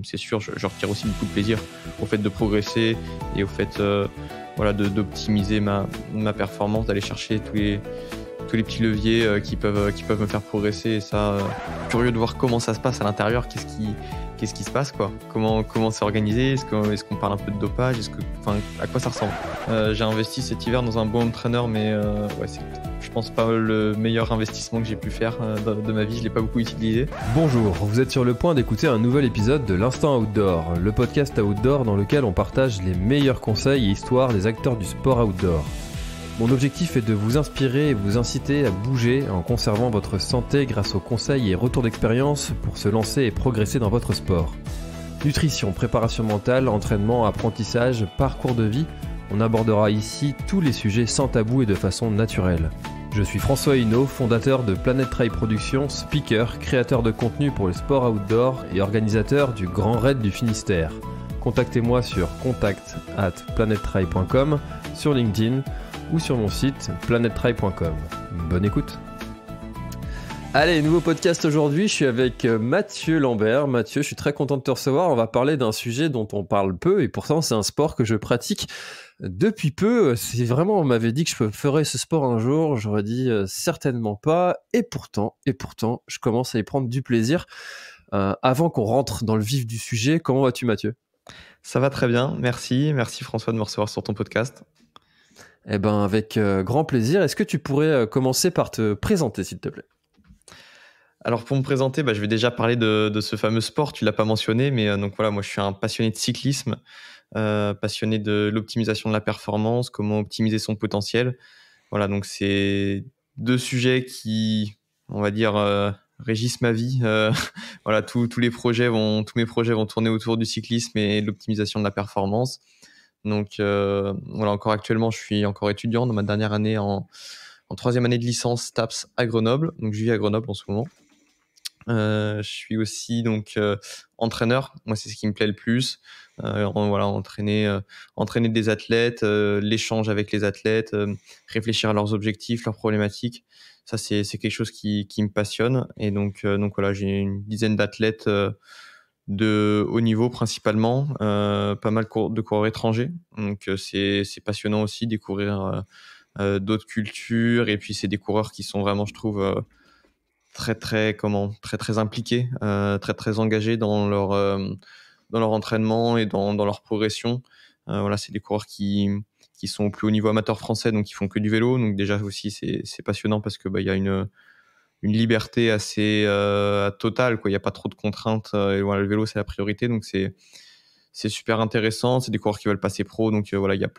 c'est sûr, je retire aussi beaucoup de plaisir au fait de progresser et au fait d'optimiser ma performance, d'aller chercher tous les petits leviers qui peuvent me faire progresser. Et ça, curieux de voir comment ça se passe à l'intérieur, qu'est-ce qui se passe, quoi. Comment c'est organisé, est-ce qu'on parle un peu de dopage, à quoi ça ressemble. J'ai investi cet hiver dans un bon home trainer, mais c'est, je pense, pas le meilleur investissement que j'ai pu faire de ma vie. Je l'ai pas beaucoup utilisé. Bonjour, vous êtes sur le point d'écouter un nouvel épisode de l'Instant Outdoor, le podcast outdoor dans lequel on partage les meilleurs conseils et histoires des acteurs du sport outdoor. Mon objectif est de vous inspirer et vous inciter à bouger en conservant votre santé grâce aux conseils et retours d'expérience pour se lancer et progresser dans votre sport. Nutrition, préparation mentale, entraînement, apprentissage, parcours de vie, on abordera ici tous les sujets sans tabou et de façon naturelle. Je suis François Hinault, fondateur de Planet Trail Productions, speaker, créateur de contenu pour le sport outdoor et organisateur du Grand Raid du Finistère. Contactez-moi sur contact@planettrail.com, sur LinkedIn ou sur mon site planettrail.com. Bonne écoute. Allez, nouveau podcast aujourd'hui, je suis avec Mathieu Lambert. Mathieu, je suis très content de te recevoir. On va parler d'un sujet dont on parle peu et pourtant c'est un sport que je pratique depuis peu. C'est vraiment, on m'avait dit que je ferais ce sport un jour, j'aurais dit certainement pas. Et pourtant, je commence à y prendre du plaisir. Avant qu'on rentre dans le vif du sujet, comment vas-tu, Mathieu ? Ça va très bien, merci François de me recevoir sur ton podcast. Eh ben, avec grand plaisir. Est-ce que tu pourrais commencer par te présenter, s'il te plaît ? Alors pour me présenter, je vais déjà parler de ce fameux sport, tu l'as pas mentionné, mais donc voilà, moi je suis un passionné de cyclisme, passionné de l'optimisation de la performance, comment optimiser son potentiel. Voilà, donc c'est deux sujets qui, on va dire, régissent ma vie. Voilà, tous mes projets vont tourner autour du cyclisme et de l'optimisation de la performance. Donc voilà, encore actuellement, je suis encore étudiant dans ma dernière année en troisième année de licence TAPS à Grenoble. Donc je vis à Grenoble en ce moment. Je suis aussi donc entraîneur. Moi, c'est ce qui me plaît le plus. Entraîner des athlètes, l'échange avec les athlètes, réfléchir à leurs objectifs, leurs problématiques. Ça, c'est quelque chose qui me passionne. Et donc voilà, j'ai une dizaine d'athlètes de haut niveau principalement, pas mal de coureurs étrangers. Donc c'est passionnant aussi de découvrir d'autres cultures. Et puis c'est des coureurs qui sont vraiment, je trouve, très impliqués, très engagés dans leur entraînement et dans leur progression. Voilà, c'est des coureurs qui sont au plus haut niveau amateur français, donc qui font que du vélo. Donc déjà aussi c'est passionnant parce que il y a une liberté assez totale, quoi. Il y a pas trop de contraintes et voilà, le vélo c'est la priorité, donc c'est super intéressant. C'est des coureurs qui veulent passer pro, donc voilà, il y a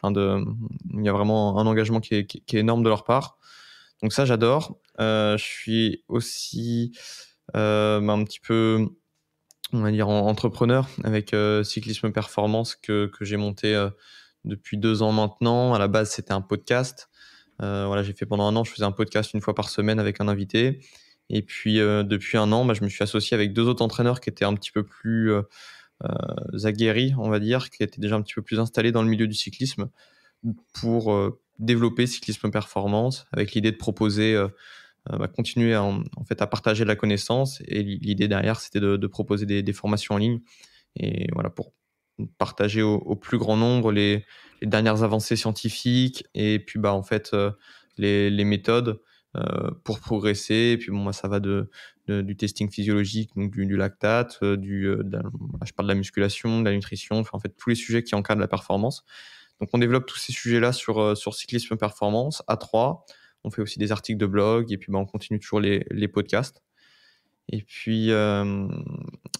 vraiment un engagement qui est énorme de leur part. Donc ça, j'adore. Je suis aussi un petit peu, on va dire, entrepreneur avec Cyclisme Performance que j'ai monté depuis 2 ans maintenant. À la base, c'était un podcast. Voilà, j'ai fait pendant 1 an, je faisais un podcast une fois par semaine avec un invité. Et puis, depuis 1 an, je me suis associé avec 2 autres entraîneurs qui étaient un petit peu plus aguerris, on va dire, qui étaient déjà un petit peu plus installés dans le milieu du cyclisme pour développer Cyclisme Performance avec l'idée de proposer, continuer à partager de la connaissance. Et l'idée derrière, c'était de proposer des formations en ligne. Et voilà, pour partager au plus grand nombre les dernières avancées scientifiques et puis les méthodes pour progresser. Et puis ça va du testing physiologique, donc du lactate, je parle de la musculation, de la nutrition, enfin, en fait tous les sujets qui encadrent la performance. Donc on développe tous ces sujets-là sur Cyclisme Performance à 3. On fait aussi des articles de blog et puis on continue toujours les podcasts. Et puis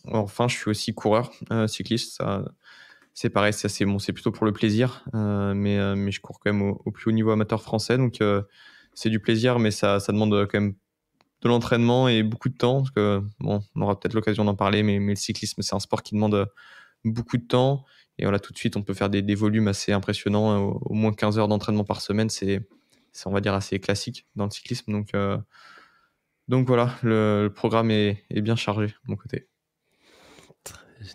enfin, je suis aussi coureur cycliste. Ça, c'est pareil, c'est plutôt pour le plaisir, mais je cours quand même au plus haut niveau amateur français, donc c'est du plaisir, mais ça demande quand même de l'entraînement et beaucoup de temps, parce que on aura peut-être l'occasion d'en parler, mais le cyclisme, c'est un sport qui demande beaucoup de temps. Et voilà, tout de suite, on peut faire des volumes assez impressionnants, au moins 15 heures d'entraînement par semaine, c'est on va dire assez classique dans le cyclisme, donc voilà, le programme est bien chargé de mon côté.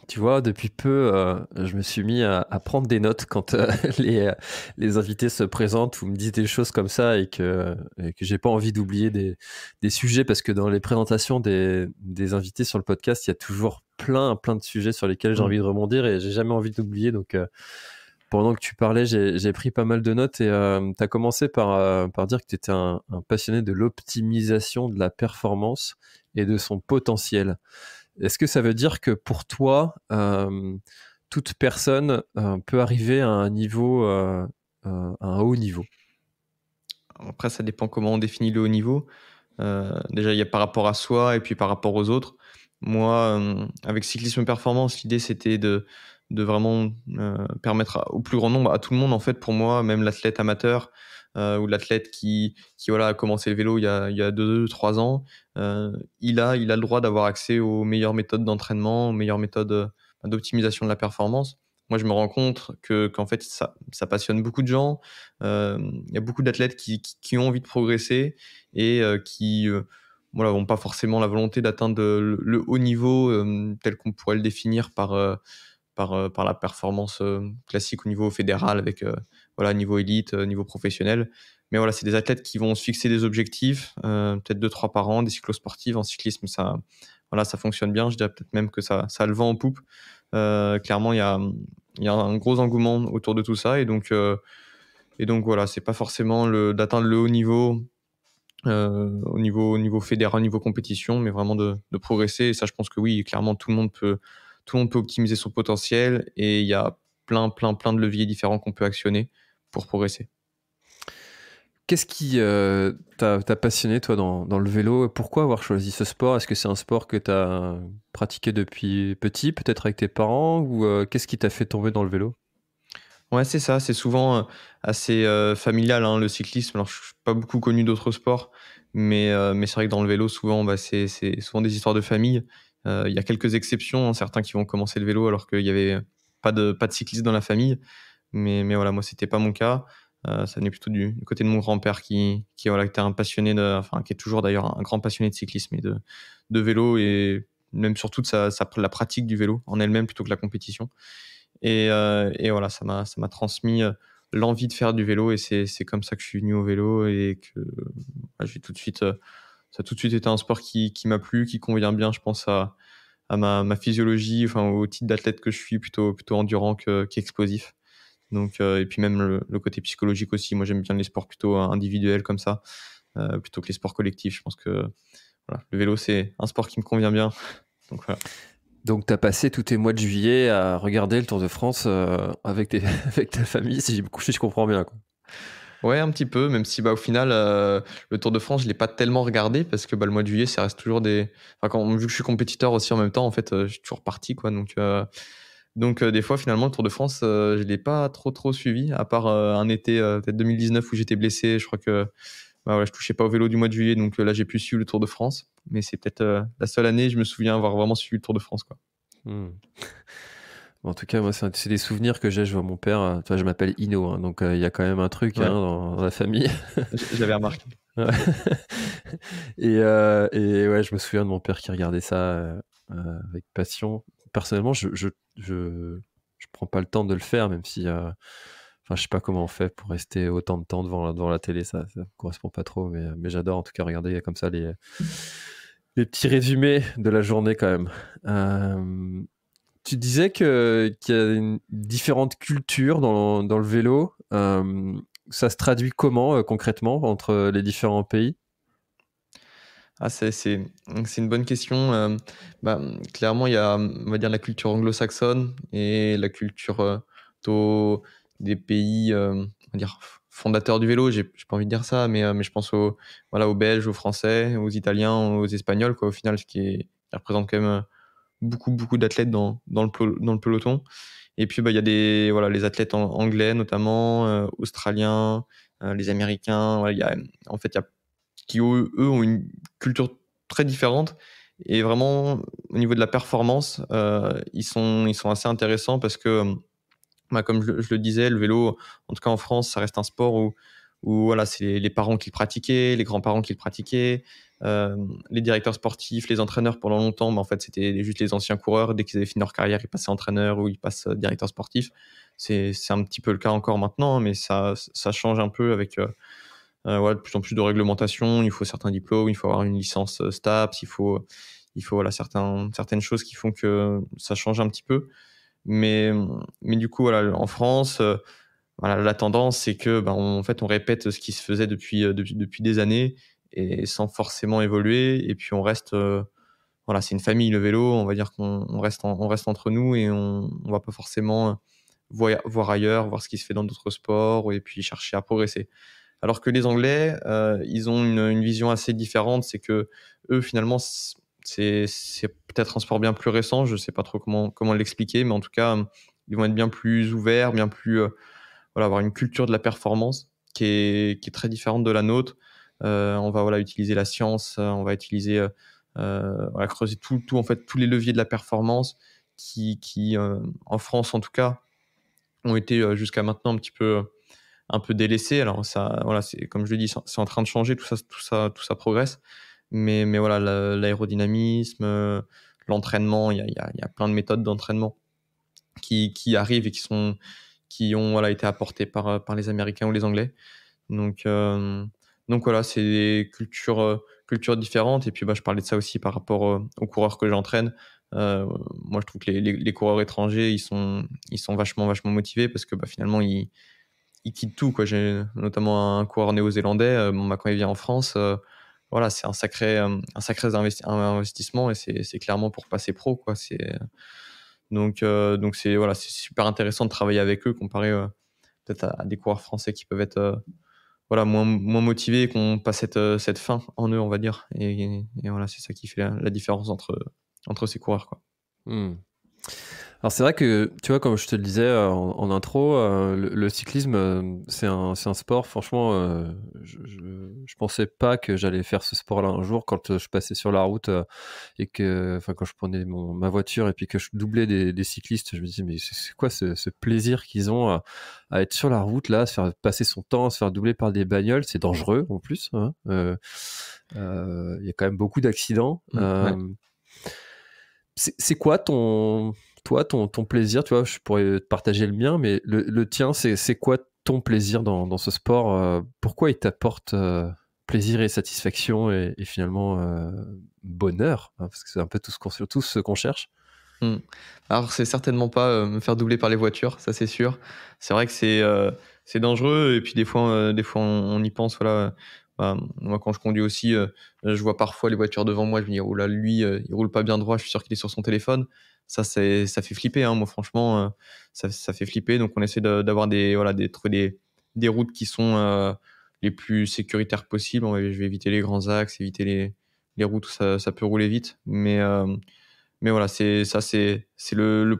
Tu vois, depuis peu, je me suis mis à prendre des notes quand les invités se présentent ou me disent des choses comme ça et que j'ai pas envie d'oublier des sujets parce que dans les présentations des invités sur le podcast, il y a toujours plein de sujets sur lesquels j'ai Mm. envie de rebondir et j'ai jamais envie d'oublier. Donc, pendant que tu parlais, j'ai pris pas mal de notes et tu as commencé par dire que tu étais un passionné de l'optimisation de la performance et de son potentiel. Est-ce que ça veut dire que pour toi, toute personne peut arriver à un niveau, à un haut niveau? Après, ça dépend comment on définit le haut niveau. Déjà, il y a par rapport à soi et puis par rapport aux autres. Moi, avec Cyclisme Performance, l'idée c'était de vraiment permettre au plus grand nombre, à tout le monde en fait, pour moi, même l'athlète amateur ou l'athlète qui voilà, a commencé le vélo il y a 2-3 ans, il a le droit d'avoir accès aux meilleures méthodes d'entraînement, aux meilleures méthodes d'optimisation de la performance. Moi, je me rends compte qu'en fait, ça passionne beaucoup de gens. Il y a beaucoup d'athlètes qui ont envie de progresser et qui voilà, n'ont pas forcément la volonté d'atteindre le haut niveau tel qu'on pourrait le définir par la performance classique au niveau fédéral avec voilà, niveau élite, niveau professionnel. Mais voilà, c'est des athlètes qui vont se fixer des objectifs, peut-être 2-3 par an, des cyclosportives. En cyclisme, voilà, ça fonctionne bien. Je dirais peut-être même que ça a le vent en poupe. Clairement, il y a un gros engouement autour de tout ça. Et donc voilà, c'est pas forcément d'atteindre le haut niveau au niveau fédéral, au niveau compétition, mais vraiment de progresser. Et ça, je pense que oui, clairement, tout le monde peut optimiser son potentiel et il y a plein de leviers différents qu'on peut actionner pour progresser. Qu'est-ce qui t'a passionné, toi, dans le vélo? Pourquoi avoir choisi ce sport? Est-ce que c'est un sport que tu as pratiqué depuis petit, peut-être avec tes parents? Ou qu'est-ce qui t'a fait tomber dans le vélo? Ouais, c'est ça, c'est souvent assez familial, hein, le cyclisme. Alors, je suis pas beaucoup connu d'autres sports, mais c'est vrai que dans le vélo, souvent, bah, c'est souvent des histoires de famille. Il y a quelques exceptions, hein, certains qui vont commencer le vélo alors qu'il y avait pas de cycliste dans la famille. Mais voilà, moi, c'était pas mon cas. Ça venait plutôt du côté de mon grand-père voilà, était un passionné enfin, qui est toujours d'ailleurs un grand passionné de cyclisme et de vélo et même surtout de la pratique du vélo en elle-même plutôt que la compétition. Et voilà, ça m'a transmis l'envie de faire du vélo et c'est comme ça que je suis venu au vélo et que j'ai tout de suite, ça a tout de suite été un sport qui m'a plu, qui convient bien, je pense, à ma physiologie, enfin, au type d'athlète que je suis, plutôt endurant qu'explosif. Donc, et puis même le côté psychologique aussi. Moi, j'aime bien les sports plutôt individuels comme ça, plutôt que les sports collectifs. Je pense que voilà, le vélo, c'est un sport qui me convient bien. Donc voilà. Donc, tu as passé tous tes mois de juillet à regarder le Tour de France avec, avec ta famille, si je comprends bien, quoi. Ouais, un petit peu, même si bah, au final, le Tour de France, je l'ai pas tellement regardé parce que bah, le mois de juillet, ça reste toujours des. Enfin, vu que je suis compétiteur aussi en même temps, en fait, je suis toujours parti, quoi. Donc des fois, finalement, le Tour de France, je l'ai pas trop suivi, à part un été, peut-être 2019 où j'étais blessé. Je crois que bah, voilà, je touchais pas au vélo du mois de juillet, donc là, j'ai pu suivre le Tour de France. Mais c'est peut-être la seule année, je me souviens avoir vraiment suivi le Tour de France, quoi. Hmm. En tout cas, moi, c'est des souvenirs que j'ai. Je vois mon père, tu vois, je m'appelle Ino, hein, donc il y a quand même un truc Ouais, hein, dans la famille. j'avais remarqué. Ouais. Et ouais, je me souviens de mon père qui regardait ça avec passion. Personnellement, je prends pas le temps de le faire, même si, enfin, je sais pas comment on fait pour rester autant de temps devant la télé, ça me correspond pas trop, mais j'adore en tout cas regarder comme ça les petits résumés de la journée quand même. Tu disais qu'il y a différentes cultures dans le vélo. Ça se traduit comment concrètement entre les différents pays? Ah, c'est une bonne question. Bah, clairement, il y a, on va dire, la culture anglo-saxonne et la culture plutôt des pays, on va dire, fondateurs du vélo. J'ai pas envie de dire ça, mais je pense voilà, aux Belges, aux Français, aux Italiens, aux Espagnols, quoi, au final, qui représente quand même beaucoup d'athlètes dans le peloton. Et puis, bah, il y a voilà, les athlètes anglais, notamment, australiens, les Américains. Voilà, en fait, il y a qui eux ont une culture très différente et vraiment au niveau de la performance, ils sont assez intéressants parce que, bah, comme je le disais, le vélo, en tout cas en France, ça reste un sport où voilà, c'est les parents qui le pratiquaient, les grands-parents qui le pratiquaient. Les directeurs sportifs, les entraîneurs pendant longtemps, en fait, c'était juste les anciens coureurs. Dès qu'ils avaient fini leur carrière, ils passaient entraîneur ou ils passent directeur sportif. C'est un petit peu le cas encore maintenant, mais ça change un peu avec de plus en plus de réglementation. Il faut certains diplômes, il faut avoir une licence STAPS, il faut voilà, certaines choses qui font que ça change un petit peu. Mais du coup, voilà, en France, voilà, la tendance, c'est que en fait, on répète ce qui se faisait depuis des années et sans forcément évoluer. Et puis on reste, voilà, c'est une famille le vélo. On va dire qu'on reste, on reste entre nous et on va pas forcément voir ailleurs, voir ce qui se fait dans d'autres sports et puis chercher à progresser. Alors que les Anglais, ils ont une vision assez différente. C'est que eux, finalement, c'est peut-être un sport bien plus récent. Je sais pas trop comment l'expliquer, mais en tout cas, ils vont être bien plus ouverts, bien plus voilà, avoir une culture de la performance qui est très différente de la nôtre. On va voilà, utiliser la science, on va utiliser voilà, creuser en fait, tous les leviers de la performance qui en France en tout cas, ont été jusqu'à maintenant un peu délaissés. Alors ça, voilà, c'est comme je le dis, c'est en train de changer, tout ça progresse. Mais voilà, l'aérodynamisme, l'entraînement, il y a plein de méthodes d'entraînement qui arrivent et qui ont voilà, été apportées par les Américains ou les Anglais. Donc, voilà, c'est des cultures différentes. Et puis, je parlais de ça aussi par rapport aux coureurs que j'entraîne. Moi, je trouve que les coureurs étrangers, ils sont vachement motivés parce que finalement, ils quittent tout, quoi. J'ai notamment un coureur néo-zélandais. Quand il vient en France, voilà, c'est un sacré investissement et c'est clairement pour passer pro, quoi. Donc c'est voilà, c'est super intéressant de travailler avec eux comparé peut-être à des coureurs français qui peuvent être voilà, moins motivés et qui n'ont pas cette faim en eux, on va dire. Et voilà, c'est ça qui fait la différence entre ces coureurs, quoi. Hmm. Alors c'est vrai que, tu vois, comme je te le disais en intro, le cyclisme, c'est un sport, franchement, je pensais pas que j'allais faire ce sport-là un jour quand je passais sur la route et que, enfin, quand je prenais ma voiture et puis que je doublais des cyclistes, je me disais, mais c'est quoi ce plaisir qu'ils ont à être sur la route, là, à se faire passer son temps, à se faire doubler par des bagnoles, c'est dangereux en plus, hein. Il y a quand même beaucoup d'accidents. Ouais. C'est quoi ton plaisir? Tu vois, je pourrais te partager le mien, mais le tien, c'est quoi ton plaisir dans ce sport? Pourquoi il t'apporte plaisir et satisfaction et finalement bonheur, hein, parce que c'est un peu tout ce qu'on cherche. Mmh. Alors c'est certainement pas, me faire doubler par les voitures, ça c'est sûr. C'est vrai que c'est dangereux et puis des fois on y pense, voilà, moi quand je conduis aussi, je vois parfois les voitures devant moi, je me dis: «Oh là, lui, il roule pas bien droit, je suis sûr qu'il est sur son téléphone». Ça fait flipper, hein, moi franchement, ça fait flipper donc on essaie d'avoir voilà, trouver des routes qui sont, les plus sécuritaires possibles. Je vais éviter les grands axes, éviter les routes où ça peut rouler vite mais voilà, c'est le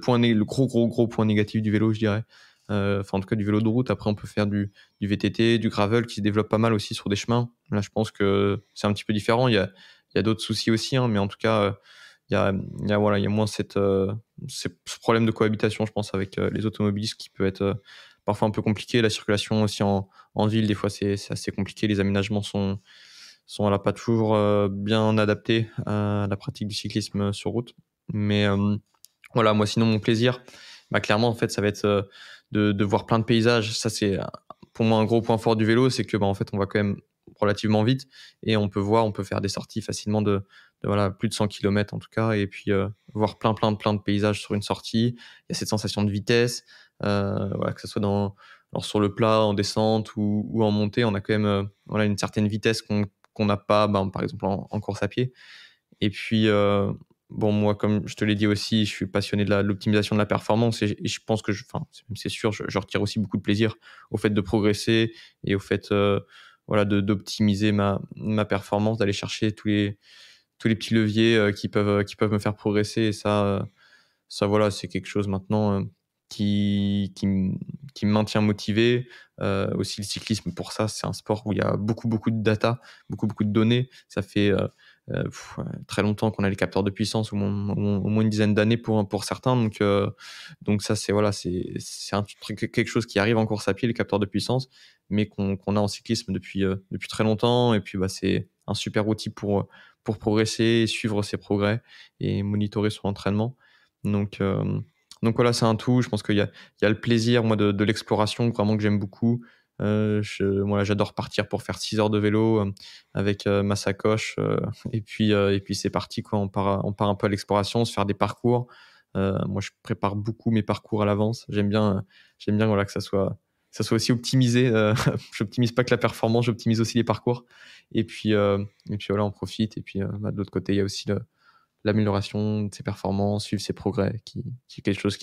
gros point négatif du vélo, je dirais. Enfin, en tout cas, du vélo de route. Après, on peut faire du VTT, du gravel qui se développe pas mal aussi sur des chemins. Là, je pense que c'est un petit peu différent. Il y a d'autres soucis aussi, hein, mais en tout cas, voilà, il y a moins ce problème de cohabitation, je pense, avec les automobilistes qui peut être parfois un peu compliqué. La circulation aussi en ville, des fois, c'est assez compliqué. Les aménagements sont voilà, pas toujours bien adaptés à la pratique du cyclisme sur route. Mais voilà, moi sinon mon plaisir, clairement en fait ça va être de voir plein de paysages. Ça c'est pour moi un gros point fort du vélo, c'est que en fait on va quand même relativement vite et on peut faire des sorties facilement de voilà, plus de 100 km en tout cas et puis voir plein de paysages sur une sortie. Il y a cette sensation de vitesse, voilà, que ce soit alors sur le plat, en descente ou en montée, on a quand même voilà, une certaine vitesse qu'on n'a pas, par exemple en course à pied. Et puis, bon, moi, comme je te l'ai dit aussi, je suis passionné de l'optimisation de la performance et je pense que enfin, c'est sûr, je retire aussi beaucoup de plaisir au fait de progresser et au fait, voilà, d'optimiser ma performance, d'aller chercher tous les petits leviers qui peuvent me faire progresser. Et ça, voilà, c'est quelque chose maintenant qui me maintient motivé. Aussi, le cyclisme, pour ça, c'est un sport où il y a beaucoup de data, beaucoup de données. Ça fait très longtemps qu'on a les capteurs de puissance, au moins une dizaine d'années pour certains. Donc ça, c'est voilà, c'est un truc, quelque chose qui arrive en course à pied, les capteurs de puissance, mais qu'on a en cyclisme depuis très longtemps. Et puis, c'est un super outil pour progresser, suivre ses progrès et monitorer son entraînement. Donc, voilà, c'est un tout. Je pense qu'il y a le plaisir, moi, de l'exploration, vraiment que j'aime beaucoup. Voilà, j'adore partir pour faire 6 heures de vélo avec ma sacoche. Et puis c'est parti, quoi. On part un peu à l'exploration, se faire des parcours. Moi, je prépare beaucoup mes parcours à l'avance. J'aime bien voilà, que ça soit aussi optimisé. J'optimise pas que la performance, j'optimise aussi les parcours. Et puis voilà, on profite. Et puis de l'autre côté, il y a aussi l'amélioration de ses performances, suivre ses progrès, qui est quelque chose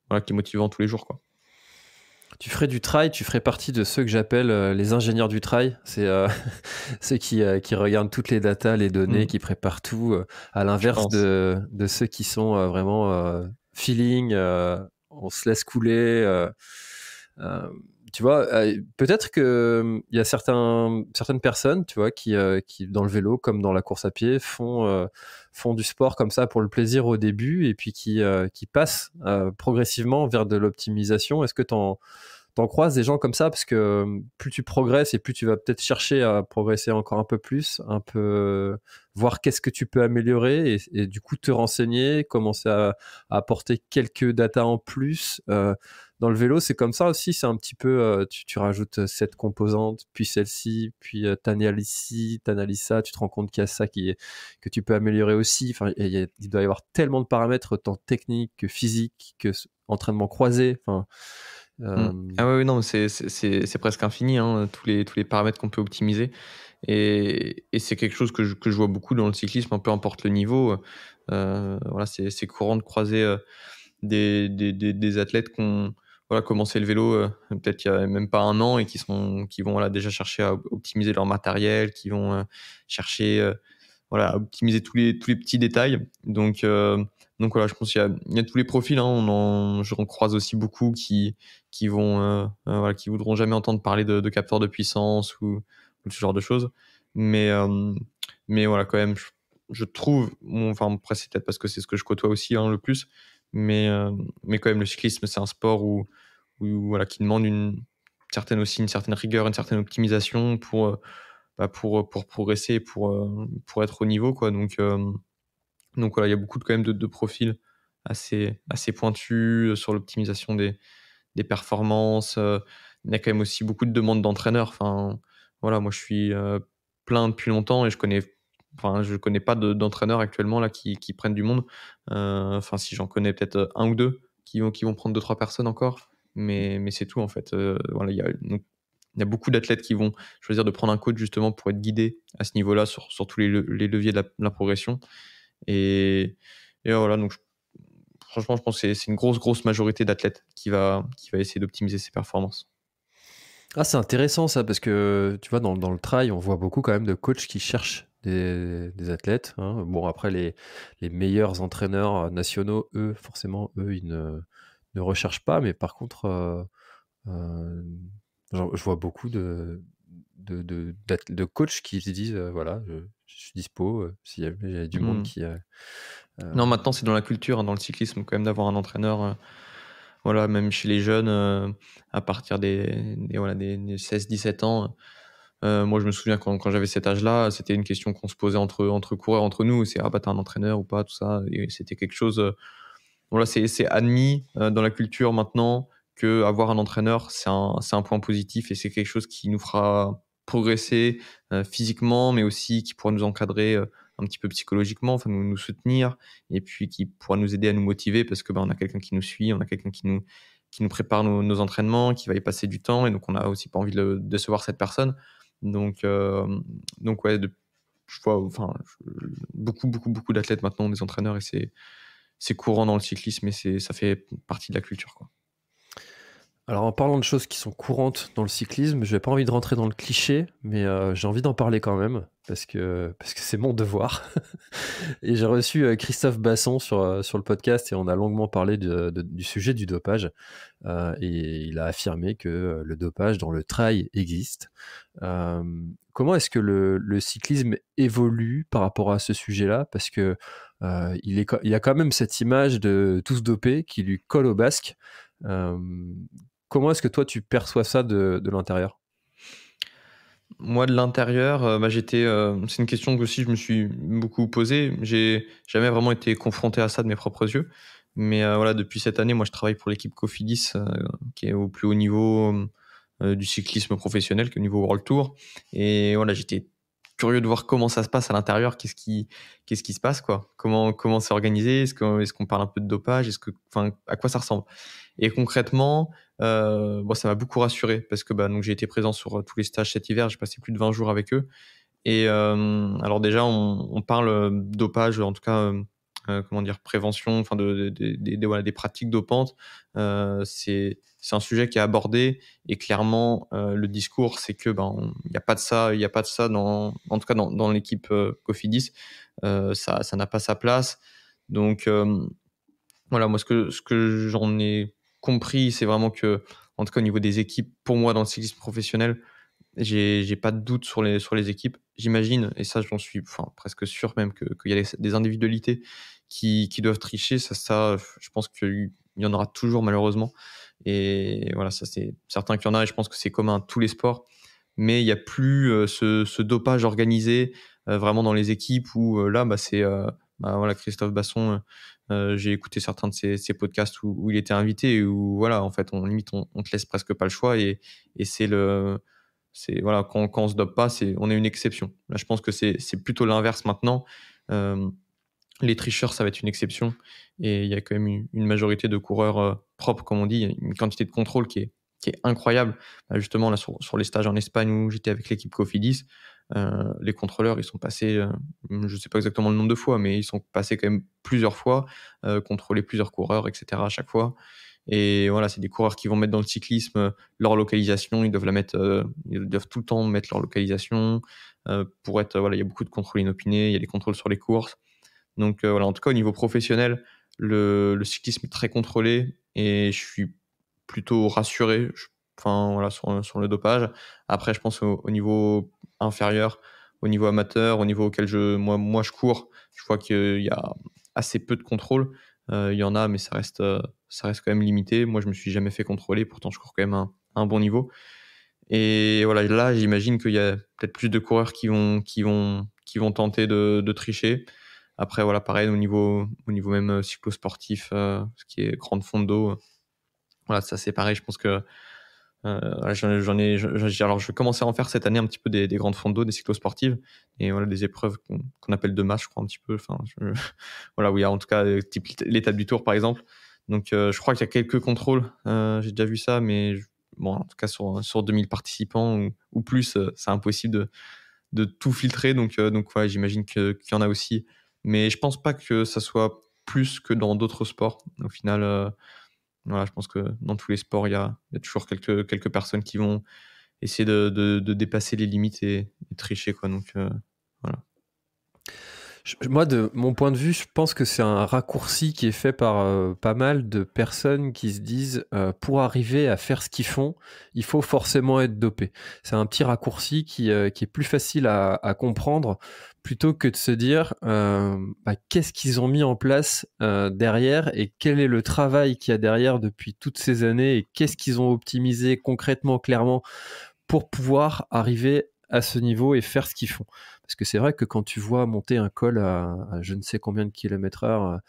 voilà, qui est motivant tous les jours, quoi. Tu ferais du trail, tu ferais partie de ceux que j'appelle les ingénieurs du trail. C'est ceux qui regardent toutes les datas, les données, qui préparent tout, à Je l'inverse pense. de ceux qui sont vraiment feeling, on se laisse couler. Euh, Tu vois, peut-être que il y a certaines personnes, tu vois, qui dans le vélo comme dans la course à pied font du sport comme ça pour le plaisir au début et puis qui passent progressivement vers de l'optimisation. Est-ce que t'en croises des gens comme ça? Parce que plus tu progresses et plus tu vas peut-être chercher à progresser encore un peu plus, un peu voir qu'est-ce que tu peux améliorer et du coup te renseigner, commencer à apporter quelques datas en plus. Dans le vélo, c'est comme ça aussi, c'est un petit peu, tu rajoutes cette composante, puis celle-ci, puis t'analyses ci, t'analyses ça, tu te rends compte qu'il y a ça que tu peux améliorer aussi. Enfin, il doit y avoir tellement de paramètres, autant techniques que physiques, que entraînement croisé. Enfin, Ah ouais, ouais, non, mais c'est presque infini, hein, tous les paramètres qu'on peut optimiser. Et c'est quelque chose que je vois beaucoup dans le cyclisme, peu importe le niveau. Voilà, c'est courant de croiser des athlètes qui ont voilà, commencé le vélo peut-être il y a même pas un an et qui vont voilà, déjà chercher à optimiser leur matériel, qui vont chercher voilà, à optimiser tous les petits détails. Donc voilà, je pense qu'il y a tous les profils, hein. J'en croise aussi beaucoup qui voudront jamais entendre parler de capteurs de puissance ou ce genre de choses. Mais voilà, quand même, je trouve, enfin après c'est peut-être parce que c'est ce que je côtoie aussi, hein, le plus, mais quand même le cyclisme c'est un sport voilà, qui demande une certaine rigueur, une certaine optimisation pour progresser, pour être au niveau, quoi. Donc voilà, il y a beaucoup quand même de profils assez pointus sur l'optimisation des performances. Il y a quand même aussi beaucoup de demandes d'entraîneurs. Enfin, voilà, moi je suis plein depuis longtemps et je connais pas d'entraîneurs actuellement là qui prennent du monde. Enfin, si j'en connais peut-être un ou deux qui vont prendre deux trois personnes encore, mais c'est tout en fait. Voilà, il y a beaucoup d'athlètes qui vont choisir de prendre un coach justement pour être guidés à ce niveau-là sur tous les leviers de la progression. Et voilà, donc franchement, je pense que c'est une grosse majorité d'athlètes qui va essayer d'optimiser ses performances. Ah, c'est intéressant ça, parce que tu vois, dans le trail, on voit beaucoup quand même de coachs qui cherchent des athlètes, hein. Bon, après, les meilleurs entraîneurs nationaux, eux, forcément, eux, ils ne recherchent pas, mais par contre, euh, je vois beaucoup de coachs qui se disent voilà, je suis dispo, s'il y a du monde Hmm. qui. Non, maintenant, c'est dans la culture, hein, dans le cyclisme, quand même, d'avoir un entraîneur. Voilà, même chez les jeunes, à partir voilà, des 16-17 ans. Moi, je me souviens quand j'avais cet âge-là, c'était une question qu'on se posait entre coureurs, entre nous. C'est: «Ah bah, t'as un entraîneur ou pas?» tout ça, et c'était quelque chose, voilà, c'est admis, dans la culture maintenant qu'avoir un entraîneur, c'est un point positif et c'est quelque chose qui nous fera progresser, physiquement, mais aussi qui pourra nous encadrer, un petit peu psychologiquement, enfin nous soutenir, et puis qui pourra nous aider à nous motiver parce que, on a quelqu'un qui nous suit, on a quelqu'un qui nous prépare nos entraînements, qui va y passer du temps, et donc on a aussi pas envie de décevoir cette personne. Donc ouais, je vois, enfin, beaucoup d'athlètes maintenant ont des entraîneurs, et c'est courant dans le cyclisme, et ça fait partie de la culture, quoi. Alors en parlant de choses qui sont courantes dans le cyclisme, j'ai pas envie de rentrer dans le cliché, mais j'ai envie d'en parler quand même, parce que c'est mon devoir. Et j'ai reçu Christophe Basson sur le podcast et on a longuement parlé du sujet du dopage. Et il a affirmé que le dopage dans le trail existe. Euh, Comment est-ce que le cyclisme évolue par rapport à ce sujet-là? Parce que il y a quand même cette image de tous dopés qui lui colle au basque. Euh, Comment est-ce que toi tu perçois ça de l'intérieur? Moi, de l'intérieur, c'est une question que aussi je me suis beaucoup posée. J'ai jamais vraiment été confronté à ça de mes propres yeux. Mais voilà, depuis cette année, moi, je travaille pour l'équipe Cofidis, qui est au plus haut niveau du cyclisme professionnel, qui est au niveau World Tour. Et voilà, j'étais curieux de voir comment ça se passe à l'intérieur, qu'est-ce qui se passe, quoi. Comment c'est organisé, est-ce qu'on parle un peu de dopage, enfin, à quoi ça ressemble. Et concrètement, bon, ça m'a beaucoup rassuré parce que donc j'ai été présent sur tous les stages cet hiver, j'ai passé plus de 20 jours avec eux. Et alors déjà, on parle dopage, en tout cas, comment dire, prévention, enfin voilà, des pratiques dopantes. C'est un sujet qui est abordé et clairement, le discours, c'est que il n'y a pas de ça, en tout cas dans l'équipe Cofidis, ça n'a pas sa place. Donc voilà, moi ce que j'en ai compris, c'est vraiment que, en tout cas au niveau des équipes, pour moi dans le cyclisme professionnel, j'ai pas de doute sur les équipes. J'imagine, et ça j'en suis presque sûr même, qu'il y a des individualités qui doivent tricher. Ça, je pense qu'il y en aura toujours malheureusement. Et voilà, ça c'est certain qu'il y en a, et je pense que c'est commun à tous les sports. Mais il y a plus ce dopage organisé vraiment dans les équipes où là, voilà, Christophe Basson, j'ai écouté certains de ses podcasts où il était invité, et où voilà, en fait, on te laisse presque pas le choix, et voilà, quand on se dope pas, on est une exception. Là, je pense que c'est plutôt l'inverse maintenant. Euh, les tricheurs, ça va être une exception, et il y a quand même une majorité de coureurs propres, comme on dit. Il y a une quantité de contrôle qui est incroyable. Justement, là, sur les stages en Espagne où j'étais avec l'équipe Cofidis, les contrôleurs, ils sont passés, je sais pas exactement le nombre de fois, mais ils sont passés quand même plusieurs fois, contrôler plusieurs coureurs, etc. à chaque fois. Et voilà, c'est des coureurs qui vont mettre dans le cyclisme leur localisation. Ils doivent tout le temps mettre leur localisation pour être. Voilà, il y a beaucoup de contrôles inopinés, il y a des contrôles sur les courses. Donc voilà, en tout cas au niveau professionnel, le cyclisme est très contrôlé, et je suis plutôt rassuré. Enfin voilà, sur le dopage. Après, je pense au niveau inférieur, au niveau amateur, au niveau auquel moi je cours, je vois qu'il y a assez peu de contrôle. Il y en a, mais ça reste quand même limité. Moi, je me suis jamais fait contrôler, pourtant je cours quand même un bon niveau. Et voilà, là, j'imagine qu'il y a peut-être plus de coureurs qui vont tenter de tricher. Après, voilà, pareil, au niveau même cyclosportif, ce qui est grande fondo, voilà, ça c'est pareil. Je pense que voilà, alors je vais commencer à en faire cette année un petit peu des grandes fondos, des cyclosportives, et voilà, des épreuves qu'on appelle de masse, je crois, un petit peu. Enfin, voilà, où il y a en tout cas type l'étape du Tour, par exemple. Donc, je crois qu'il y a quelques contrôles. J'ai déjà vu ça, mais bon, en tout cas sur 2000 participants ou plus, c'est impossible de tout filtrer. Donc ouais, j'imagine qu'il y en a aussi. Mais je pense pas que ça soit plus que dans d'autres sports. Au final, voilà, je pense que dans tous les sports, il y a toujours quelques personnes qui vont essayer de dépasser les limites et tricher, quoi. Donc voilà. Moi, de mon point de vue, je pense que c'est un raccourci qui est fait par pas mal de personnes qui se disent pour arriver à faire ce qu'ils font, il faut forcément être dopé. C'est un petit raccourci qui est plus facile à comprendre plutôt que de se dire qu'est-ce qu'ils ont mis en place derrière, et quel est le travail qu'il y a derrière depuis toutes ces années, et qu'est-ce qu'ils ont optimisé concrètement, clairement, pour pouvoir arriver à ce niveau et faire ce qu'ils font. Parce que c'est vrai que quand tu vois monter un col à je ne sais combien de kilomètres heure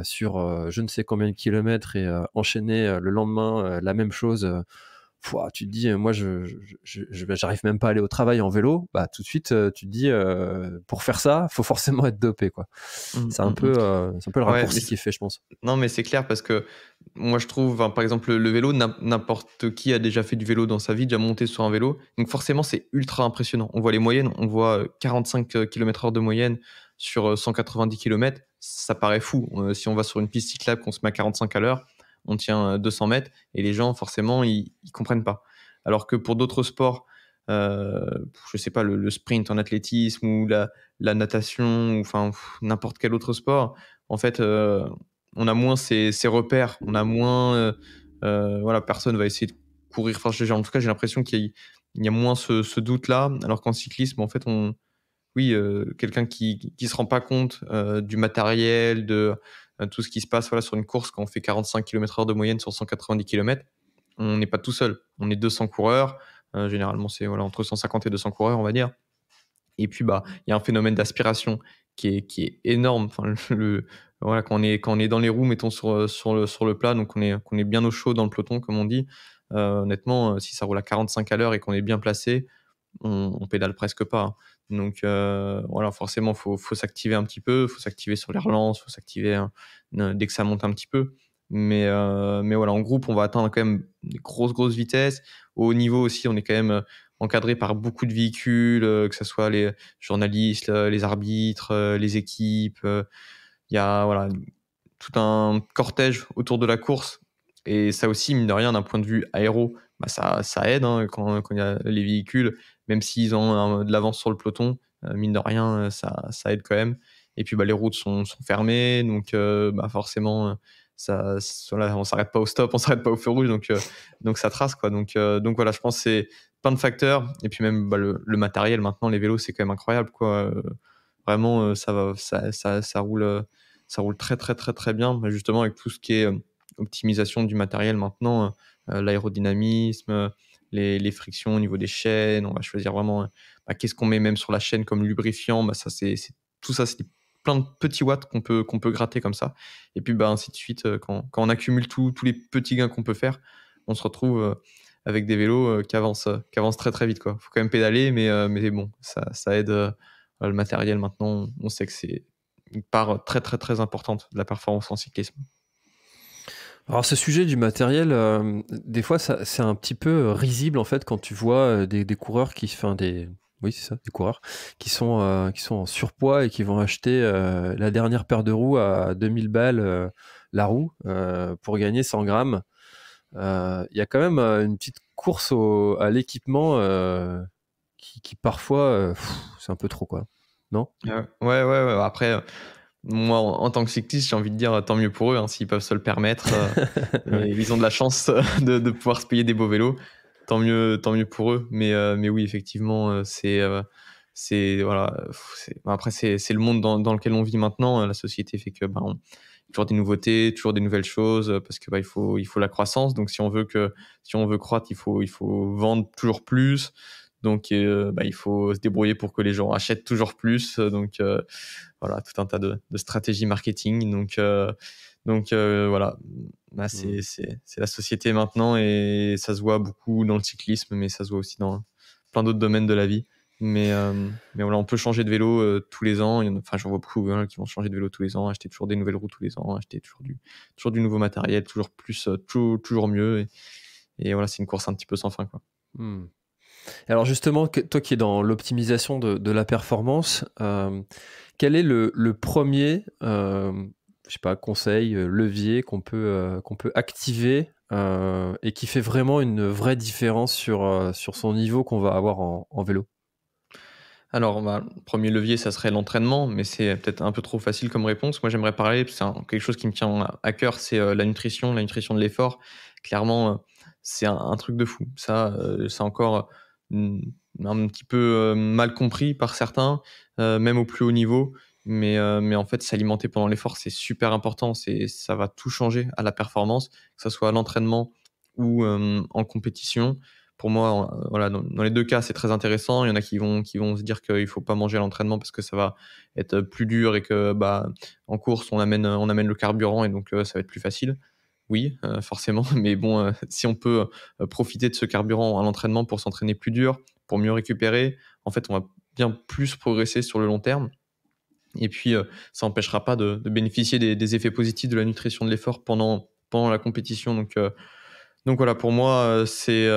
sur je ne sais combien de kilomètres, et enchaîner le lendemain la même chose, tu te dis, moi, j'arrive même pas à aller au travail en vélo. Bah, tout de suite, tu te dis, pour faire ça, faut forcément être dopé, quoi. Mmh, C'est un mmh, peu, mmh. c'est un peu le Ouais, mais raccourci qui est fait, je pense. non, mais c'est clair, parce que moi, je trouve, par exemple, le vélo, n'importe qui a déjà fait du vélo dans sa vie, déjà monté sur un vélo. Donc forcément, c'est ultra impressionnant. On voit les moyennes, on voit 45 km/h de moyenne sur 190 km. Ça paraît fou. Si on va sur une piste cyclable, qu'on se met à 45 à l'heure, on tient 200 mètres, et les gens, forcément, ils comprennent pas. Alors que pour d'autres sports, je sais pas, le sprint en athlétisme, ou la natation, ou enfin n'importe quel autre sport, en fait, on a moins ces repères, on a moins, voilà, personne va essayer de courir. Enfin, en tout cas, j'ai l'impression il y a moins ce doute-là, alors qu'en cyclisme, en fait, oui, quelqu'un qui se rend pas compte du matériel, de tout ce qui se passe, voilà, sur une course, quand on fait 45 km/h de moyenne sur 190 km, on n'est pas tout seul. On est 200 coureurs, Généralement, c'est voilà, entre 150 et 200 coureurs, on va dire. Et puis, bah, il y a un phénomène d'aspiration qui est énorme. Enfin, voilà, quand on est dans les roues, mettons sur le plat, donc qu'on est bien au chaud dans le peloton, comme on dit, honnêtement, si ça roule à 45 à l'heure et qu'on est bien placé, on pédale presque pas, hein. Donc voilà, forcément, faut s'activer un petit peu, faut s'activer sur les relances, faut s'activer, hein, dès que ça monte un petit peu. Mais voilà, en groupe, on va atteindre quand même des grosses vitesses. Au haut niveau aussi, on est quand même, encadré par beaucoup de véhicules, que ça soit les journalistes, les arbitres, les équipes, il y a voilà, tout un cortège autour de la course et ça aussi, mine de rien, d'un point de vue aéro, bah, ça aide, hein, quand il y a les véhicules, même s'ils ont de l'avance sur le peloton, mine de rien, ça aide quand même et puis, bah, les routes sont fermées donc bah, forcément, voilà, on s'arrête pas au stop, on s'arrête pas au feu rouge donc ça trace quoi donc voilà, je pense que c'est plein de facteurs et puis même, bah, le matériel maintenant, les vélos, c'est quand même incroyable quoi, vraiment, ça va ça roule très bien, bah, justement avec tout ce qui est, optimisation du matériel maintenant, l'aérodynamisme, les frictions au niveau des chaînes. On va choisir vraiment, bah, qu'est-ce qu'on met même sur la chaîne comme lubrifiant. Bah, ça c'est tout ça, c'est plein de petits watts qu'on peut gratter comme ça et puis, bah, ainsi de suite, quand on accumule tous les petits gains qu'on peut faire, on se retrouve, avec des vélos, qui avancent très vite, quoi. Faut quand même pédaler mais bon, ça aide, le matériel maintenant, on sait que c'est une part très importante de la performance en cyclisme. Alors ce sujet du matériel, des fois c'est un petit peu risible en fait quand tu vois des coureurs oui c'est ça, des coureurs qui sont en surpoids et qui vont acheter la dernière paire de roues à 2000 balles la roue pour gagner 100 grammes. Il y a quand même une petite course à l'équipement qui parfois c'est un peu trop quoi, non? Ouais. Après, moi, en tant que cycliste, j'ai envie de dire, tant mieux pour eux, hein, s'ils peuvent se le permettre, Ouais. et ils ont de la chance de pouvoir se payer des beaux vélos. Tant mieux pour eux. Mais oui, effectivement, c'est voilà, après c'est le monde dans lequel on vit maintenant. La société fait que, bah, toujours des nouveautés, toujours des nouvelles choses, parce que, bah, il faut la croissance. Donc si on veut croître, il faut vendre toujours plus. Donc bah, il faut se débrouiller pour que les gens achètent toujours plus, donc voilà, tout un tas de stratégies marketing. Donc voilà, bah, Mmh. c'est la société maintenant et ça se voit beaucoup dans le cyclisme, mais ça se voit aussi dans plein d'autres domaines de la vie. Mais voilà, on peut changer de vélo, tous les ans. Enfin, j'en vois beaucoup, hein, qui vont changer de vélo tous les ans, acheter toujours des nouvelles roues tous les ans, acheter toujours du nouveau matériel, toujours plus, toujours mieux et voilà, c'est une course un petit peu sans fin, quoi. Mmh. Alors justement, toi qui es dans l'optimisation de la performance, quel est le premier, je sais pas, conseil, levier qu'on peut activer et qui fait vraiment une vraie différence sur son niveau qu'on va avoir en vélo? Alors, bah, le 1er levier, ça serait l'entraînement, mais c'est peut-être un peu trop facile comme réponse. Moi, j'aimerais parler, c'est quelque chose qui me tient à cœur, c'est la nutrition de l'effort. Clairement, c'est un truc de fou. Ça, c'est encore mmh, un petit peu mal compris par certains, même au plus haut niveau. Mais en fait, s'alimenter pendant l'effort, c'est super important. Ça va tout changer à la performance, que ça soit à l'entraînement ou en compétition. Pour moi, voilà, dans les 2 cas, c'est très intéressant. Il y en a qui vont se dire qu'il faut pas manger à l'entraînement parce que ça va être plus dur et que, bah, en course, on amène le carburant et donc ça va être plus facile. Oui, forcément, mais bon, si on peut, profiter de ce carburant à l'entraînement pour s'entraîner plus dur, pour mieux récupérer, en fait, on va bien plus progresser sur le long terme et puis, ça n'empêchera pas de bénéficier des effets positifs de la nutrition de l'effort pendant la compétition donc voilà, pour moi, c'est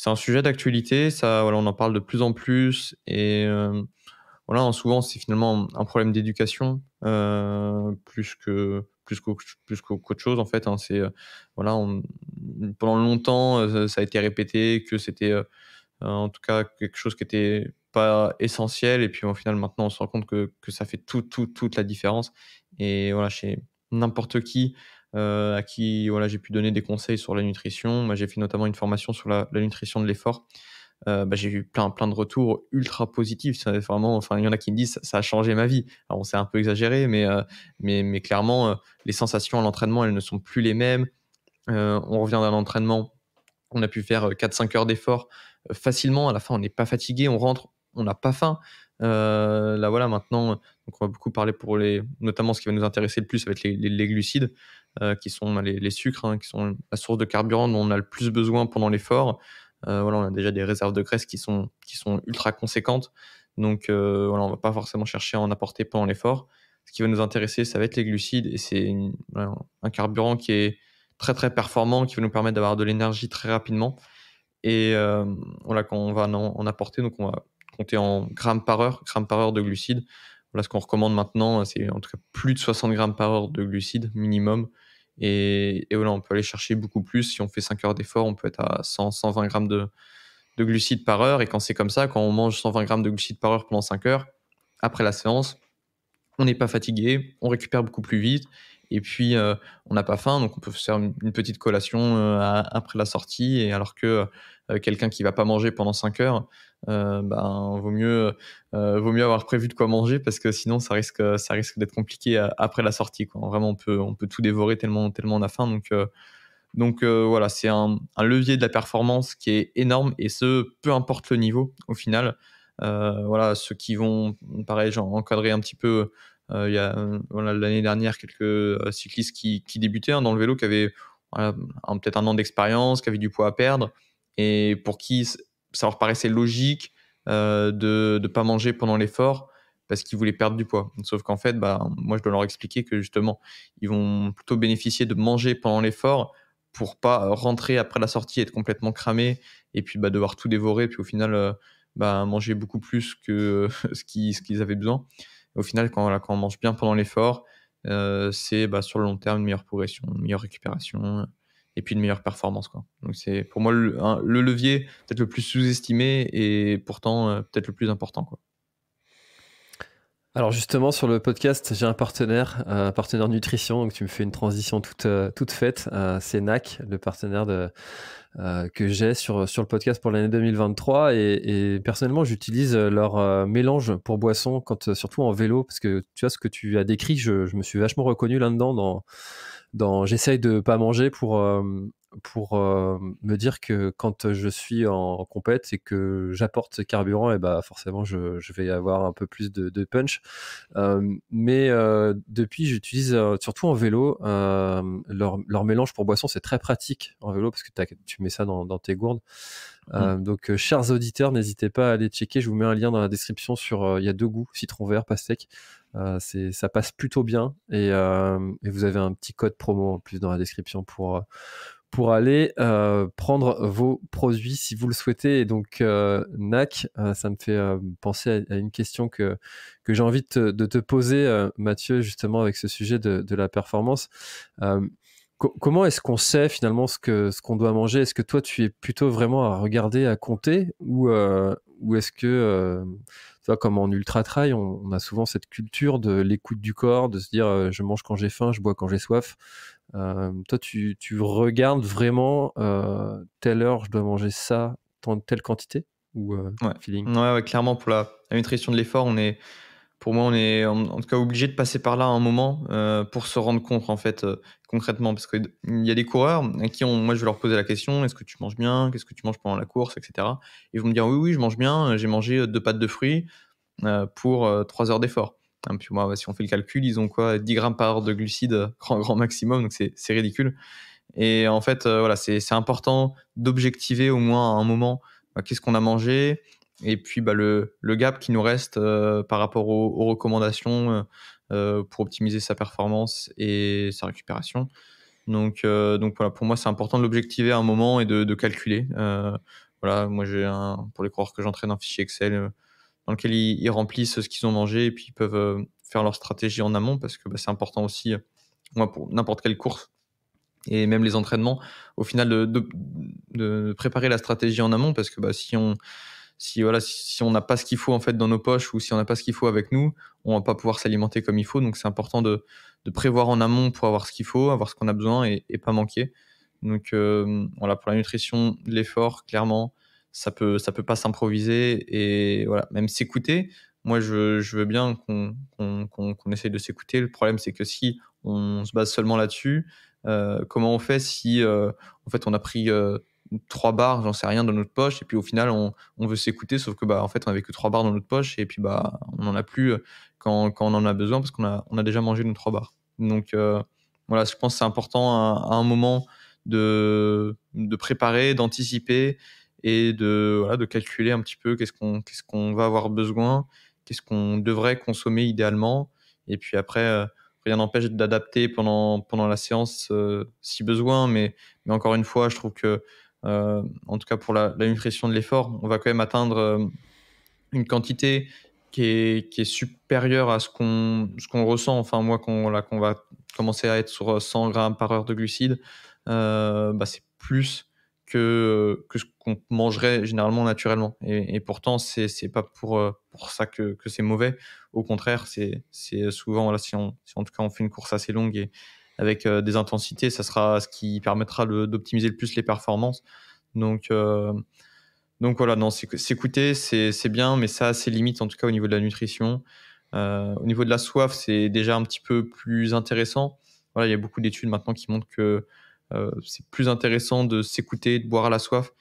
un sujet d'actualité. Ça, voilà, on en parle de plus en plus et voilà, hein, souvent, c'est finalement un problème d'éducation, qu'autre chose, en fait, hein. Voilà, pendant longtemps, ça a été répété que c'était, en tout cas, quelque chose qui était pas essentiel et puis, au final, maintenant, on se rend compte que ça fait toute la différence et voilà, chez n'importe qui, à qui, voilà, j'ai pu donner des conseils sur la nutrition. Moi, j'ai fait notamment une formation sur la nutrition de l'effort. Bah, j'ai eu plein de retours ultra positifs. C'est vraiment enfin, il y en a qui me disent: «Ça a changé ma vie». Alors, on c'est un peu exagéré, mais clairement, les sensations à l'entraînement, elles ne sont plus les mêmes. On revient d'un entraînement, on a pu faire, 4-5 heures d'effort. facilement. À la fin, on n'est pas fatigué, on rentre, on n'a pas faim. Là, voilà, maintenant, donc on va beaucoup parler notamment ce qui va nous intéresser le plus, ça va être les glucides, qui sont les sucres, hein, qui sont la source de carburant dont on a le plus besoin pendant l'effort. Voilà, on a déjà des réserves de graisse qui sont ultra conséquentes. Donc, voilà, on va pas forcément chercher à en apporter pendant l'effort. Ce qui va nous intéresser, ça va être les glucides et c'est voilà, un carburant qui est très, très performant, qui va nous permettre d'avoir de l'énergie très rapidement. Et voilà, quand on va en apporter, donc on va compter en grammes par heure de glucides. Voilà, ce qu'on recommande maintenant, c'est en tout cas plus de 60 grammes par heure de glucides minimum. Et voilà, on peut aller chercher beaucoup plus. Si on fait 5 heures d'effort, on peut être à 100-120 grammes de glucides par heure. Et quand c'est comme ça, quand on mange 120 grammes de glucides par heure pendant 5 heures, après la séance, on n'est pas fatigué, on récupère beaucoup plus vite et puis, on n'a pas faim, donc on peut se faire une petite collation, après la sortie et alors que, quelqu'un qui va pas manger pendant 5 heures, ben, vaut mieux avoir prévu de quoi manger parce que sinon ça risque d'être compliqué, après la sortie, quoi. Vraiment, on peut tout dévorer tellement on a faim donc voilà, c'est un levier de la performance qui est énorme et ce, peu importe le niveau au final. Voilà, ceux qui vont pareil, genre encadrer un petit peu, il y a, voilà, l'année dernière quelques, cyclistes qui débutaient, hein, dans le vélo, qui avaient, voilà, peut-être 1 an d'expérience, qui avaient du poids à perdre et pour qui ça leur paraissait logique, de pas manger pendant l'effort parce qu'ils voulaient perdre du poids. Sauf qu'en fait, bah, moi je dois leur expliquer que justement, ils vont plutôt bénéficier de manger pendant l'effort pour pas rentrer après la sortie, être complètement cramé et puis, bah, devoir tout dévorer puis au final, bah, manger beaucoup plus que ce qu'ils avaient besoin. Au final, voilà, quand on mange bien pendant l'effort, c'est, bah, sur le long terme une meilleure progression, une meilleure récupération, et puis une meilleure performance, quoi. Donc c'est pour moi le levier peut-être le plus sous-estimé et pourtant, peut-être le plus important, quoi. Alors justement, sur le podcast, j'ai un partenaire nutrition, donc tu me fais une transition toute faite. C'est NAC, le partenaire que j'ai sur le podcast pour l'année 2023. Et personnellement, j'utilise leur mélange pour boisson, surtout en vélo, parce que tu vois ce que tu as décrit, je me suis vachement reconnu là-dedans j'essaye de pas manger pour me dire que quand je suis en compète et que j'apporte ce carburant, et bah forcément je vais avoir un peu plus de punch. Mais depuis, j'utilise surtout en vélo leur mélange pour boisson. C'est très pratique en vélo parce que tu mets ça dans tes gourdes. Donc chers auditeurs, n'hésitez pas à aller checker. Je vous mets un lien dans la description il y a 2 goûts, citron vert, pastèque. Ça passe plutôt bien et vous avez un petit code promo en plus dans la description pour aller prendre vos produits si vous le souhaitez. Et donc NAC, ça me fait penser à une question que j'ai envie de te poser, Mathieu, justement avec ce sujet de la performance. Comment est-ce qu'on sait finalement ce qu'on doit manger? Est-ce que toi tu es plutôt vraiment à regarder, à compter, ou est-ce que tu vois, comme en ultra trail, on a souvent cette culture de l'écoute du corps, de se dire je mange quand j'ai faim, je bois quand j'ai soif. Toi, tu regardes vraiment telle heure, je dois manger ça, telle quantité, ou Ouais. feeling? Ouais, ouais, clairement pour la nutrition de l'effort, pour moi, on est en tout cas obligé de passer par là à un moment, pour se rendre compte en fait, concrètement. Parce qu'il y a des coureurs à qui moi je vais leur poser la question: «Est-ce que tu manges bien? Qu'est-ce que tu manges pendant la course?» et cetera. Ils vont me dire: «Oui, oui, je mange bien, j'ai mangé, 2 pâtes de fruits, pour, 3 heures d'effort». Hein, puis moi, si on fait le calcul, ils ont quoi? 10 grammes par heure de glucides, grand maximum, donc c'est ridicule. Et en fait, voilà, c'est important d'objectiver au moins à un moment, bah, qu'est-ce qu'on a mangé et puis, bah, le gap qui nous reste, par rapport aux recommandations, pour optimiser sa performance et sa récupération. Donc voilà, pour moi, c'est important de l'objectiver à un moment et de calculer. Voilà, moi, j'ai pour les coureurs que j'entraîne, un fichier Excel, dans lequel ils remplissent ce qu'ils ont mangé et puis ils peuvent, faire leur stratégie en amont parce que, bah, c'est important aussi, moi, pour n'importe quelle course et même les entraînements, au final, de préparer la stratégie en amont parce que, bah, si on n'a pas ce qu'il faut, en fait, dans nos poches ou si on n'a pas ce qu'il faut avec nous, on va pas pouvoir s'alimenter comme il faut. Donc c'est important de prévoir en amont pour avoir ce qu'il faut, avoir ce qu'on a besoin et pas manquer. Donc voilà, pour la nutrition, l'effort, clairement, ça peut pas s'improviser et voilà, même s'écouter. Moi, je veux bien qu'on essaye de s'écouter. Le problème, c'est que si on se base seulement là-dessus, comment on fait si, en fait, on a pris, 3 barres, j'en sais rien, dans notre poche, et puis au final, on veut s'écouter, sauf que en fait, on avait que 3 barres dans notre poche, et puis on n'en a plus quand on en a besoin, parce qu'on a déjà mangé nos 3 barres. Donc voilà, je pense que c'est important à un moment de préparer, d'anticiper, et de calculer un petit peu qu'est-ce qu'on va avoir besoin, qu'est-ce qu'on devrait consommer idéalement. Et puis après, rien n'empêche d'adapter pendant la séance si besoin. Mais encore une fois, je trouve que, en tout cas pour la nutrition de l'effort, on va quand même atteindre une quantité qui est supérieure à ce qu'on ressent. Enfin, moi, qu'on va commencer à être sur 100 grammes par heure de glucides, c'est plus que ce qu'on mangerait généralement naturellement. Et pourtant, c'est pas pour ça que c'est mauvais. Au contraire, c'est souvent, voilà, si en tout cas on fait une course assez longue et avec des intensités, ça sera ce qui permettra d'optimiser le plus les performances. Donc, voilà, non, s'écouter, c'est bien, mais ça a ses limites, en tout cas au niveau de la nutrition. Au niveau de la soif, c'est déjà un petit peu plus intéressant. Voilà, il y a beaucoup d'études maintenant qui montrent que c'est plus intéressant de s'écouter, de boire à la soif,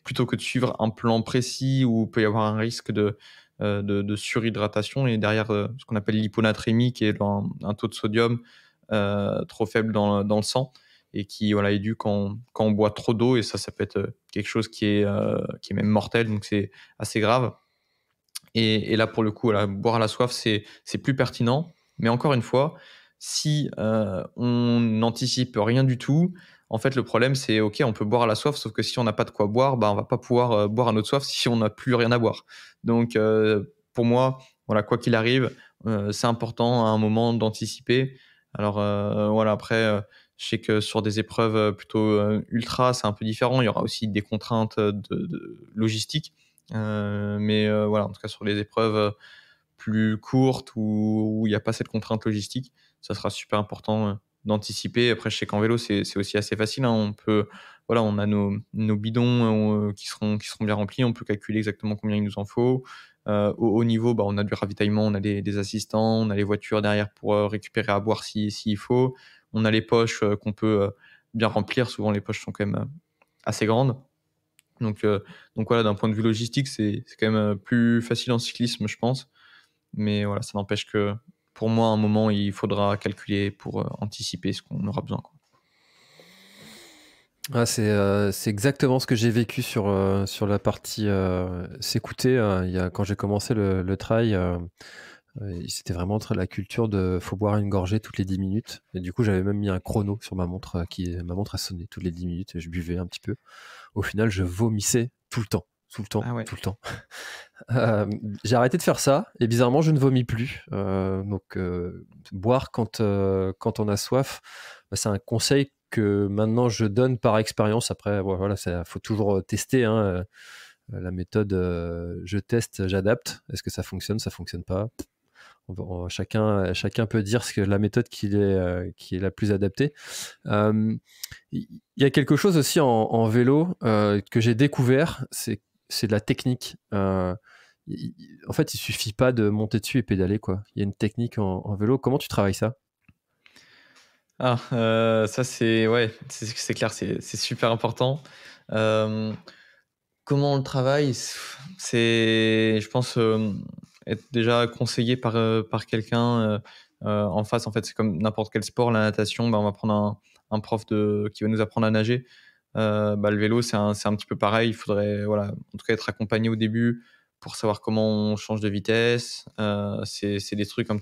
plutôt que de suivre un plan précis où il peut y avoir un risque de surhydratation et derrière ce qu'on appelle l'hyponatrémie, qui est un taux de sodium trop faible dans le sang, et qui, voilà, est dû quand on boit trop d'eau, et ça peut être quelque chose qui est même mortel, donc c'est assez grave. Et là, pour le coup, voilà, boire à la soif, c'est plus pertinent. Mais encore une fois, si on n'anticipe rien du tout, en fait, le problème, c'est OK, on peut boire à la soif, sauf que si on n'a pas de quoi boire, on va pas pouvoir boire à notre soif si on n'a plus rien à boire. Donc, pour moi, voilà, quoi qu'il arrive, c'est important à un moment d'anticiper. Alors, voilà, après, je sais que sur des épreuves plutôt ultra, c'est un peu différent. Il y aura aussi des contraintes de logistique. Mais voilà, en tout cas, sur les épreuves plus courtes où il n'y a pas cette contrainte logistique, ça sera super important d'anticiper. Après, je sais qu'en vélo, c'est aussi assez facile, hein. Voilà, on a nos bidons qui seront bien remplis. On peut calculer exactement combien il nous en faut. Au haut niveau, on a du ravitaillement, on a des assistants, on a les voitures derrière pour récupérer à boire s'il faut. On a les poches qu'on peut bien remplir. Souvent, les poches sont quand même assez grandes. Donc voilà, d'un point de vue logistique, c'est quand même plus facile en cyclisme, je pense. Mais voilà, ça n'empêche que pour moi, à un moment, il faudra calculer pour anticiper ce qu'on aura besoin, quoi. Ah, c'est exactement ce que j'ai vécu sur la partie s'écouter. Quand j'ai commencé le trail, c'était vraiment la culture de faut boire une gorgée toutes les 10 minutes. Et du coup, j'avais même mis un chrono sur ma montre, ma montre a sonné toutes les 10 minutes et je buvais un petit peu. Au final, je vomissais tout le temps. Tout le temps, Ah ouais. tout le temps. J'ai arrêté de faire ça et bizarrement, je ne vomis plus. Donc, boire quand on a soif, c'est un conseil que maintenant je donne par expérience. Après, voilà, faut toujours tester, hein. La méthode, je teste, j'adapte. Est-ce que ça fonctionne, ça fonctionne pas? Chacun peut dire la méthode qui est la plus adaptée. Il y a quelque chose aussi en vélo que j'ai découvert, c'est de la technique. En fait, il suffit pas de monter dessus et pédaler, quoi. Il y a une technique en vélo. Comment tu travailles ça? Ah, ça ouais, c'est clair, c'est super important. Comment on le travaille? C'est, je pense, être déjà conseillé par quelqu'un en face. En fait, c'est comme n'importe quel sport, la natation, on va prendre un prof qui va nous apprendre à nager. Le vélo, c'est un petit peu pareil. Il faudrait, voilà, en tout cas, être accompagné au début pour savoir comment on change de vitesse. C'est des trucs un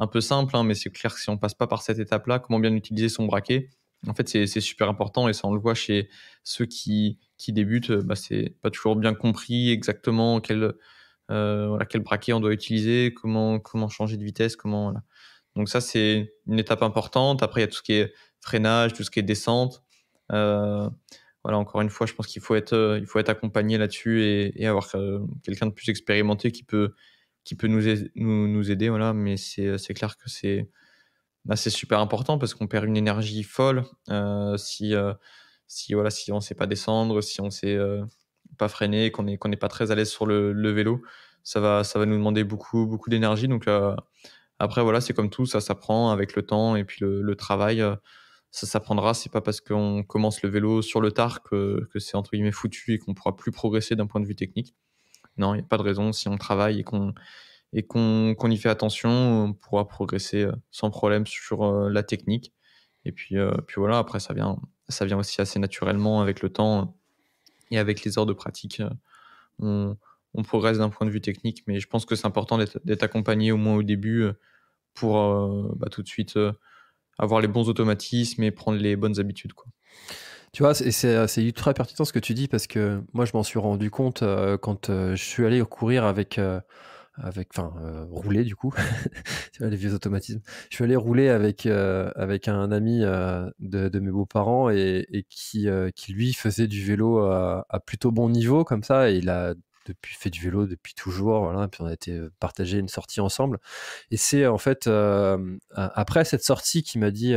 peu simples, hein, mais c'est clair que si on passe pas par cette étape-là, comment bien utiliser son braquet, en fait, c'est super important, et ça, on le voit chez ceux qui débutent. C'est pas toujours bien compris exactement voilà, quel braquet on doit utiliser, comment changer de vitesse, voilà. Donc ça, c'est une étape importante. Après, il y a tout ce qui est freinage, tout ce qui est descente. Voilà, encore une fois, je pense qu'il faut être accompagné là-dessus, et avoir quelqu'un de plus expérimenté qui peut nous aider, voilà. Mais c'est clair que c'est super important parce qu'on perd une énergie folle si on sait pas descendre, si on sait pas freiner, qu'on n'est pas très à l'aise sur le vélo. Ça va nous demander beaucoup, beaucoup d'énergie. Donc après, voilà, c'est comme tout, ça s'apprend avec le temps, et puis le travail. ça s'apprendra. C'est pas parce qu'on commence le vélo sur le tard que c'est entre guillemets foutu et qu'on pourra plus progresser d'un point de vue technique. Non, il n'y a pas de raison. Si on travaille et qu'on y fait attention, on pourra progresser sans problème sur la technique. Et puis voilà, après ça vient aussi assez naturellement avec le temps et avec les heures de pratique. On, on progresse d'un point de vue technique, mais je pense que c'est important d'être accompagné au moins au début pour tout de suite avoir les bons automatismes et prendre les bonnes habitudes, quoi. Tu vois, c'est ultra pertinent ce que tu dis parce que moi, je m'en suis rendu compte quand je suis allé courir rouler du coup, tu vois, les vieux automatismes. Je suis allé rouler avec un ami de mes beaux-parents et qui lui faisait du vélo à plutôt bon niveau comme ça, et il a fait du vélo depuis toujours, voilà, puis on a été partager une sortie ensemble. Et c'est en fait après cette sortie qui m'a dit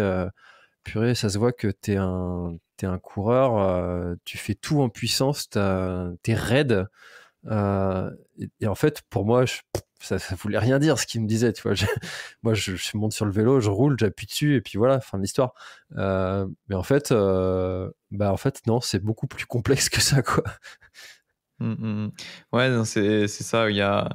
purée, ça se voit que t'es un coureur, tu fais tout en puissance, t'es raide. Et en fait, pour moi, ça voulait rien dire ce qu'il me disait, tu vois. Moi, je monte sur le vélo, je roule, j'appuie dessus, et puis voilà, fin de l'histoire. Mais en fait, non, c'est beaucoup plus complexe que ça, quoi. Mm, mm, mm. Ouais, non, c'est ça. Il y a,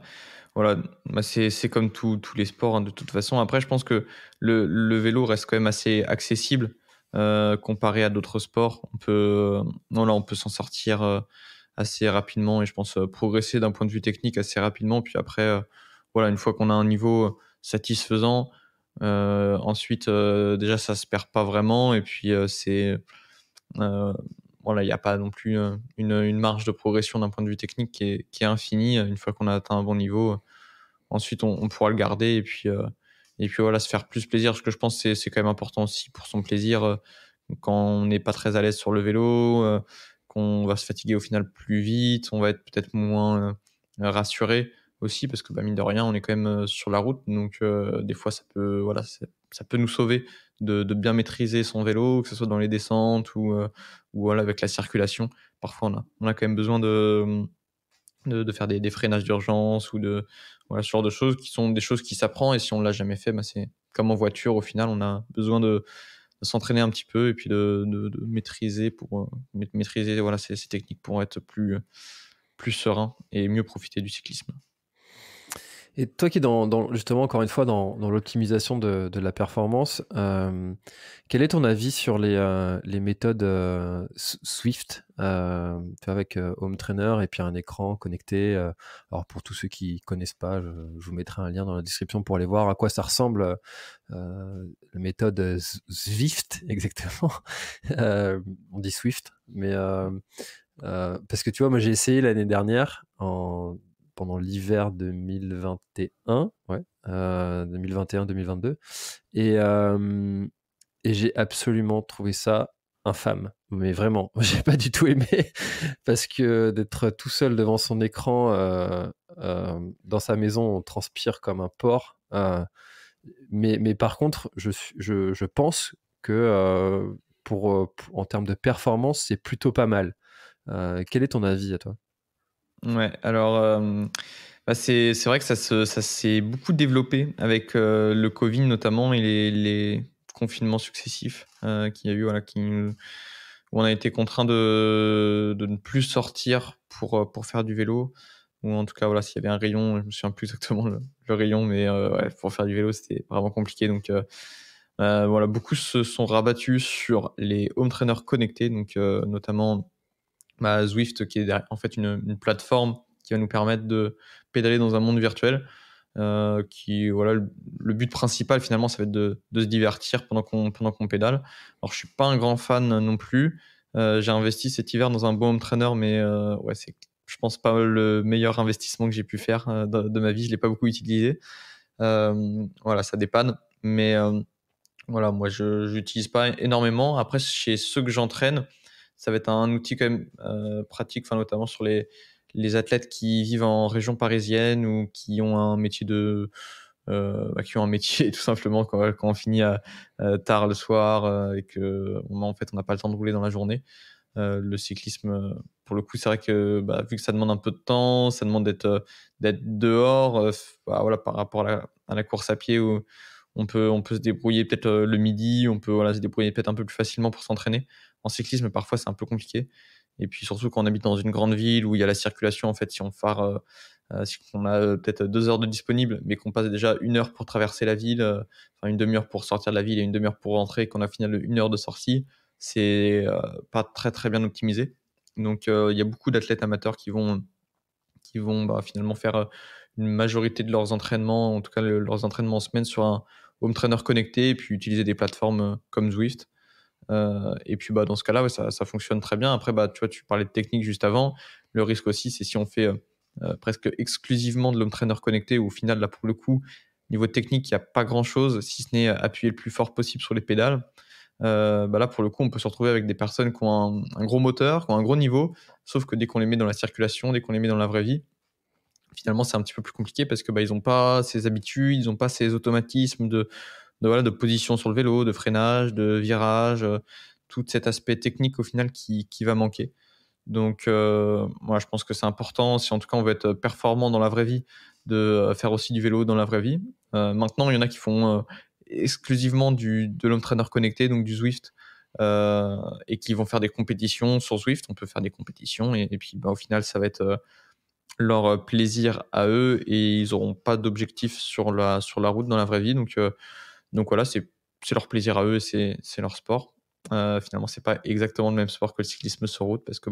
voilà, c'est comme tous les sports, hein, de toute façon. Après, je pense que le vélo reste quand même assez accessible comparé à d'autres sports. On peut s'en sortir assez rapidement et je pense progresser d'un point de vue technique assez rapidement. Puis après, voilà, une fois qu'on a un niveau satisfaisant, ensuite, déjà, ça se perd pas vraiment. Et puis, euh, voilà, il n'y a pas non plus une marge de progression d'un point de vue technique qui est infinie. Une fois qu'on a atteint un bon niveau, ensuite on pourra le garder et puis voilà, se faire plus plaisir. Parce que je pense que c'est quand même important aussi pour son plaisir quand on n'est pas très à l'aise sur le vélo, qu'on va se fatiguer au final plus vite, on va être peut-être moins rassuré aussi parce que mine de rien, on est quand même sur la route. Donc des fois, voilà, ça peut nous sauver de bien maîtriser son vélo, que ce soit dans les descentes ou voilà, avec la circulation. Parfois, on a quand même besoin de faire des freinages d'urgence ou voilà, ce genre de choses qui sont des choses qui s'apprend. Et si on l'a jamais fait, c'est comme en voiture, au final, on a besoin de s'entraîner un petit peu et puis de maîtriser maîtriser voilà, ces techniques pour être plus serein et mieux profiter du cyclisme. Et toi qui es justement, encore une fois, dans l'optimisation de la performance, quel est ton avis sur les méthodes Swift, avec Home Trainer et puis un écran connecté? Alors pour tous ceux qui connaissent pas, je vous mettrai un lien dans la description pour aller voir à quoi ça ressemble, la méthode Zwift, exactement. On dit Swift, mais parce que tu vois, moi j'ai essayé l'année dernière pendant l'hiver 2021, ouais, 2021-2022, et j'ai absolument trouvé ça infâme. Mais vraiment, j'ai pas du tout aimé parce que d'être tout seul devant son écran dans sa maison, on transpire comme un porc. Mais par contre, je pense que en termes de performance, c'est plutôt pas mal. Quel est ton avis à toi? Ouais, alors c'est vrai que ça s'est beaucoup développé avec le Covid notamment et les confinements successifs qu'il y a eu, voilà, où on a été contraint de ne plus sortir pour faire du vélo. Ou en tout cas, voilà, s'il y avait un rayon, je me souviens plus exactement le rayon, mais ouais, pour faire du vélo, c'était vraiment compliqué. Donc voilà, beaucoup se sont rabattus sur les home trainers connectés, donc notamment Zwift, qui est en fait une plateforme qui va nous permettre de pédaler dans un monde virtuel. Voilà, le but principal finalement, ça va être de se divertir pendant qu'on pédale. Alors je suis pas un grand fan non plus. J'ai investi cet hiver dans un bon home trainer, mais ouais, c'est, je pense, pas le meilleur investissement que j'ai pu faire de ma vie. Je l'ai pas beaucoup utilisé. Voilà, ça dépanne, mais voilà, moi je n'utilise pas énormément. Après, chez ceux que j'entraîne, ça va être un outil quand même pratique, enfin, notamment sur les athlètes qui vivent en région parisienne ou qui ont un métier qui ont un métier tout simplement quand on finit tard le soir et que en fait on n'a pas le temps de rouler dans la journée. Le cyclisme, pour le coup, c'est vrai que vu que ça demande un peu de temps, ça demande d'être dehors, voilà, par rapport à la course à pied on peut se débrouiller peut-être le midi, on peut se débrouiller peut-être un peu plus facilement pour s'entraîner. En cyclisme, parfois, c'est un peu compliqué. Et puis surtout quand on habite dans une grande ville où il y a la circulation, en fait, si on a peut-être 2 heures de disponible, mais qu'on passe déjà 1 heure pour traverser la ville, enfin une demi-heure pour sortir de la ville et une demi-heure pour rentrer, et qu'on a finalement 1 heure de sortie, c'est pas très très bien optimisé. Donc il y a beaucoup d'athlètes amateurs qui vont finalement faire une majorité de leurs entraînements, en tout cas leurs entraînements en semaine sur un home trainer connecté et puis utiliser des plateformes comme Zwift. Et puis dans ce cas-là, ouais, ça fonctionne très bien. Après, tu vois, tu parlais de technique juste avant. Le risque aussi, c'est si on fait presque exclusivement de l'home trainer connecté, où au final, là, pour le coup, niveau technique, il n'y a pas grand-chose, si ce n'est appuyer le plus fort possible sur les pédales. Là, pour le coup, on peut se retrouver avec des personnes qui ont un gros moteur, qui ont un gros niveau, sauf que dès qu'on les met dans la circulation, dès qu'on les met dans la vraie vie, finalement, c'est un petit peu plus compliqué parce que ils n'ont pas ces habitudes, ils n'ont pas ces automatismes de position sur le vélo, de freinage, de virage, tout cet aspect technique au final qui va manquer. Donc, moi, je pense que c'est important, si en tout cas on veut être performant dans la vraie vie, de faire aussi du vélo dans la vraie vie. Maintenant, il y en a qui font exclusivement de l'home trainer connecté, donc du Zwift, et qui vont faire des compétitions sur Zwift. On peut faire des compétitions et puis au final, ça va être leur plaisir à eux et ils n'auront pas d'objectif sur la route dans la vraie vie. Donc voilà, c'est leur plaisir à eux, c'est leur sport. Finalement, c'est pas exactement le même sport que le cyclisme sur route parce que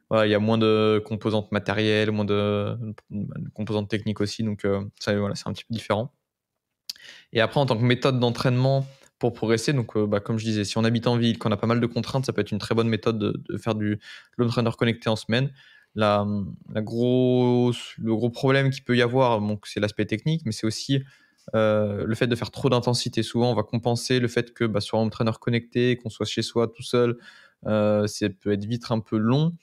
voilà, il y a moins de composantes matérielles, moins de composantes techniques aussi, donc ça, voilà, c'est un petit peu différent. Et après, en tant que méthode d'entraînement pour progresser, donc comme je disais, si on habite en ville, qu'on a pas mal de contraintes, ça peut être une très bonne méthode de faire du home trainer connecté en semaine. Le gros problème qu'il peut y avoir, c'est l'aspect technique, mais c'est aussi le fait de faire trop d'intensité. Souvent, on va compenser le fait que sur un home trainer connecté, qu'on soit chez soi tout seul, ça peut être vite un peu long,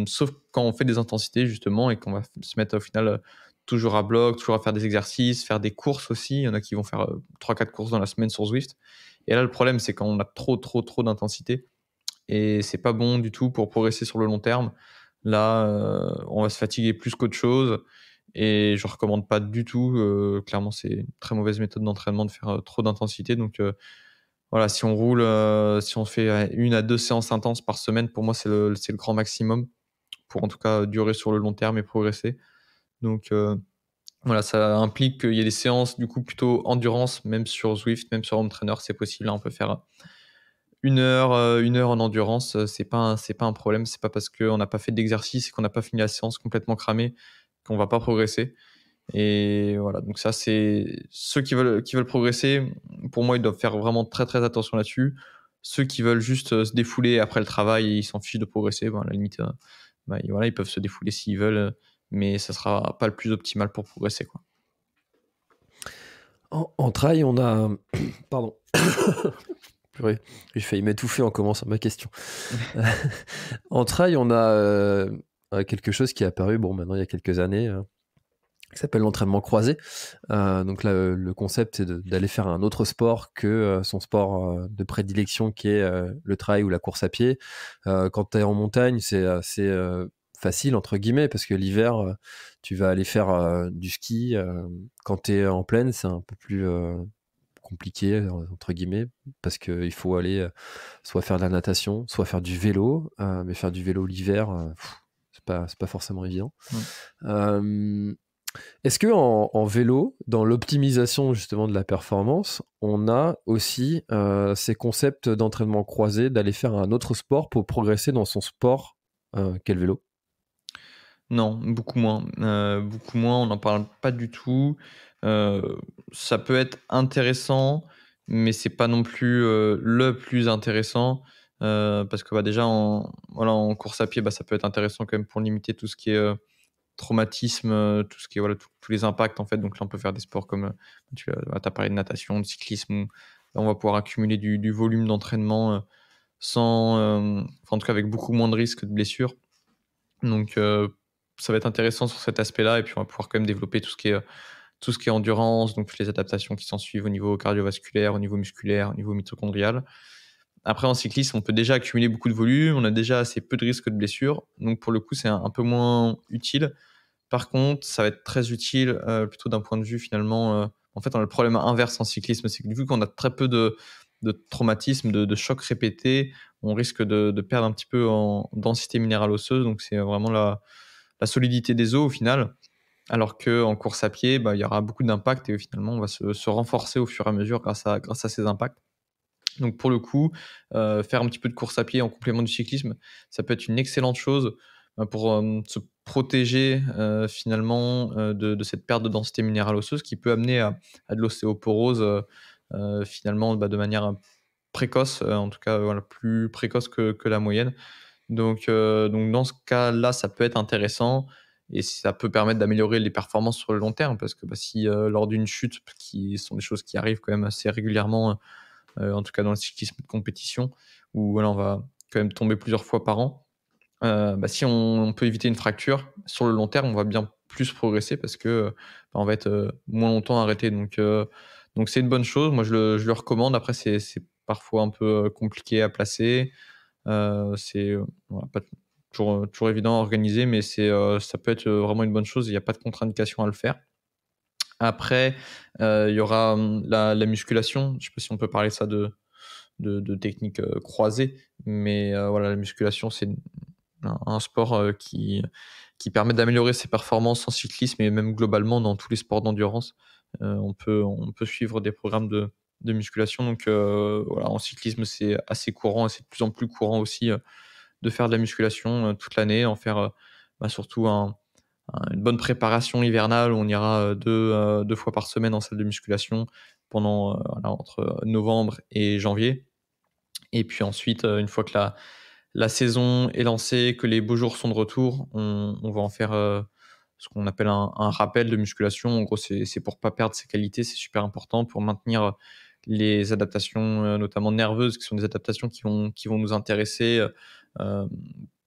sauf quand on fait des intensités justement et qu'on va se mettre au final toujours à bloc, toujours à faire des exercices, faire des courses aussi. Il y en a qui vont faire 3-4 courses dans la semaine sur Zwift. Et là, le problème, c'est quand on a trop d'intensité et c'est pas bon du tout pour progresser sur le long terme. Là, on va se fatiguer plus qu'autre chose et je recommande pas du tout. Clairement, c'est une très mauvaise méthode d'entraînement de faire trop d'intensité. Donc voilà, si on roule, si on fait 1 à 2 séances intenses par semaine, pour moi, c'est le grand maximum pour en tout cas durer sur le long terme et progresser. Donc voilà, ça implique qu'il y ait des séances du coup plutôt endurance, même sur Zwift, même sur Home Trainer, c'est possible. Là, on peut faire 1 heure en endurance, c'est pas un problème. C'est pas parce qu'on n'a pas fait d'exercice et qu'on n'a pas fini la séance complètement cramé qu'on va pas progresser. Et voilà, donc ça, c'est ceux qui veulent progresser. Pour moi, ils doivent faire vraiment très très attention là-dessus. Ceux qui veulent juste se défouler après le travail et ils s'en fichent de progresser, à la limite, voilà, ils peuvent se défouler s'ils veulent, mais ça sera pas le plus optimal pour progresser, quoi. En trail, on a... Pardon. Purée, j'ai failli m'étouffer en commençant ma question. En trail, on a quelque chose qui est apparu, maintenant il y a quelques années, qui s'appelle l'entraînement croisé. Donc là, le concept, c'est d'aller faire un autre sport que son sport de prédilection, qui est le trail ou la course à pied. Quand tu es en montagne, c'est assez facile, entre guillemets, parce que l'hiver, tu vas aller faire du ski. Quand tu es en plaine, c'est un peu plus compliqué, entre guillemets, parce qu'il faut aller soit faire de la natation, soit faire du vélo. Mais faire du vélo l'hiver, c'est pas forcément évident. Est-ce que en vélo, dans l'optimisation justement de la performance, on a aussi ces concepts d'entraînement croisé, d'aller faire un autre sport pour progresser dans son sport qu'est le vélo? Non, beaucoup moins. Beaucoup moins, on n'en parle pas du tout. Ça peut être intéressant, mais c'est pas non plus, le plus intéressant, parce que, déjà en course à pied, ça peut être intéressant quand même pour limiter tout ce qui est, traumatisme, tout ce qui est voilà, tous les impacts en fait. Donc là, on peut faire des sports comme, tu as parlé de natation, de cyclisme, où là, on va pouvoir accumuler du volume d'entraînement, sans, en tout cas avec beaucoup moins de risques de blessures. Donc ça va être intéressant sur cet aspect-là et puis on va pouvoir quand même développer tout ce qui est endurance, donc toutes les adaptations qui s'ensuivent au niveau cardiovasculaire, au niveau musculaire, au niveau mitochondrial. Après, en cyclisme, on peut déjà accumuler beaucoup de volume, on a déjà assez peu de risques de blessure, donc pour le coup, c'est un peu moins utile. Par contre, ça va être très utile, plutôt d'un point de vue finalement, En fait, on a le problème inverse en cyclisme, c'est que vu qu'on a très peu de traumatismes, de chocs répétés, on risque de perdre un petit peu en densité minérale osseuse. Donc, c'est vraiment la solidité des os au final. Alors qu'en course à pied, il y aura beaucoup d'impact et finalement, on va se renforcer au fur et à mesure grâce à ces impacts. Donc pour le coup, faire un petit peu de course à pied en complément du cyclisme, ça peut être une excellente chose, pour, se protéger, finalement, de cette perte de densité minérale osseuse qui peut amener à de l'ostéoporose, finalement, de manière, précoce, en tout cas, voilà, plus précoce que la moyenne. Donc dans ce cas-là, ça peut être intéressant et ça peut permettre d'améliorer les performances sur le long terme parce que, si, lors d'une chute, qui sont des choses qui arrivent quand même assez régulièrement, en tout cas dans le cyclisme de compétition, où voilà, on va quand même tomber plusieurs fois par an. Si on peut éviter une fracture, sur le long terme, on va bien plus progresser parce que, on va être, moins longtemps arrêté. Donc c'est une bonne chose. Moi, je le recommande. Après, c'est parfois un peu, compliqué à placer. C'est, voilà, pas toujours évident à organiser, mais ça peut être, vraiment une bonne chose. Il y a pas de contre-indication à le faire. Après, il y aura, la musculation. Je sais pas si on peut parler ça de techniques, croisées, mais voilà, la musculation, c'est un sport, qui permet d'améliorer ses performances en cyclisme et même globalement dans tous les sports d'endurance. On peut suivre des programmes de musculation donc voilà, en cyclisme, c'est assez courant et c'est de plus en plus courant aussi, de faire de la musculation, toute l'année, en faire, surtout une bonne préparation hivernale où on ira, 2 fois par semaine en salle de musculation pendant, voilà, entre novembre et janvier et puis ensuite, une fois que la saison est lancée, que les beaux jours sont de retour, on va en faire, ce qu'on appelle un rappel de musculation. En gros, c'est pour pas perdre ses qualités, c'est super important pour maintenir, les adaptations, notamment nerveuses, qui sont des adaptations qui vont nous intéresser, hem,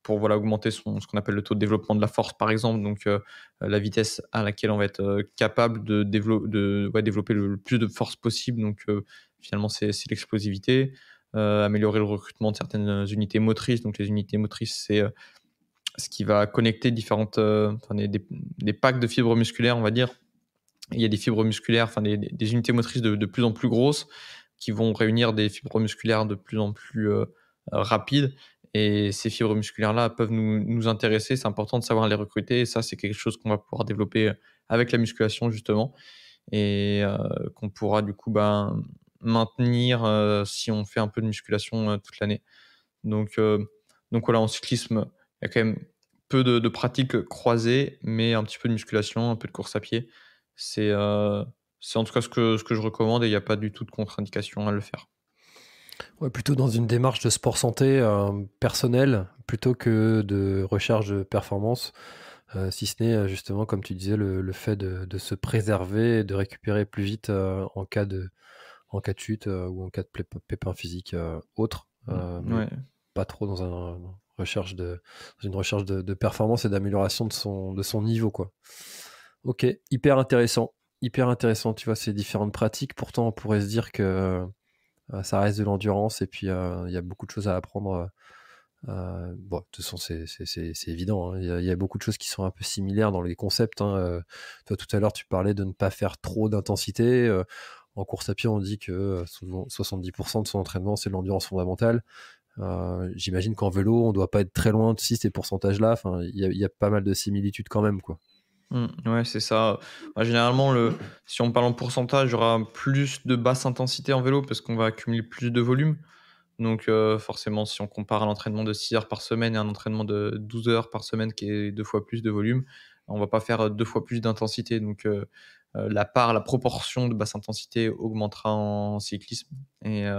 pour voilà, augmenter ce qu'on appelle le taux de développement de la force, par exemple, donc la vitesse à laquelle on va être, capable de développer le plus de force possible, donc finalement, c'est l'explosivité. Améliorer le recrutement de certaines unités motrices. Donc les unités motrices, c'est, ce qui va connecter différentes, enfin des packs de fibres musculaires, on va dire. Il y a des fibres musculaires, enfin des unités motrices de plus en plus grosses qui vont réunir des fibres musculaires de plus en plus, rapides et ces fibres musculaires-là peuvent nous intéresser. C'est important de savoir les recruter et ça, c'est quelque chose qu'on va pouvoir développer, avec la musculation justement et qu'on pourra du coup, maintenir, si on fait un peu de musculation, toute l'année. Donc heu, donc voilà, en cyclisme, il y a quand même peu de pratiques, croisées, mais un petit peu de musculation, un peu de course à pied. C'est, heu, c'est en tout cas ce que je recommande et il y a pas du tout de contre-indication à le faire. Ouais, plutôt dans une démarche de sport santé personnelle plutôt que de recherche de performance, si ce n'est justement, comme tu disais, le fait de se préserver et de récupérer plus vite en cas de chute ou en cas de pépin physique autre, mais Ouais. pas trop dans une recherche de performance et d'amélioration de son niveau, quoi. Ok, hyper intéressant. Hyper intéressant, tu vois, ces différentes pratiques. Pourtant, on pourrait se dire que ça reste de l'endurance et puis il y a beaucoup de choses à apprendre. Bon, de toute façon, c'est évident, hein. Il y a beaucoup de choses qui sont un peu similaires dans les concepts, hein. Toi, tout à l'heure, tu parlais de ne pas faire trop d'intensité. En course à pied, on dit que souvent 70% de son entraînement, c'est de l'endurance fondamentale. J'imagine qu'en vélo, on doit pas être très loin de ces pourcentages-là. Enfin, il y a pas mal de similitudes quand même, quoi. Ouais, c'est ça. Généralement, si on parle en pourcentage, il y aura plus de basse intensité en vélo parce qu'on va accumuler plus de volume. Donc forcément, si on compare un entraînement de 6 heures par semaine et un entraînement de 12 heures par semaine qui est 2 fois plus de volume, on va pas faire, 2 fois plus d'intensité. Donc la proportion de basse intensité augmentera en cyclisme et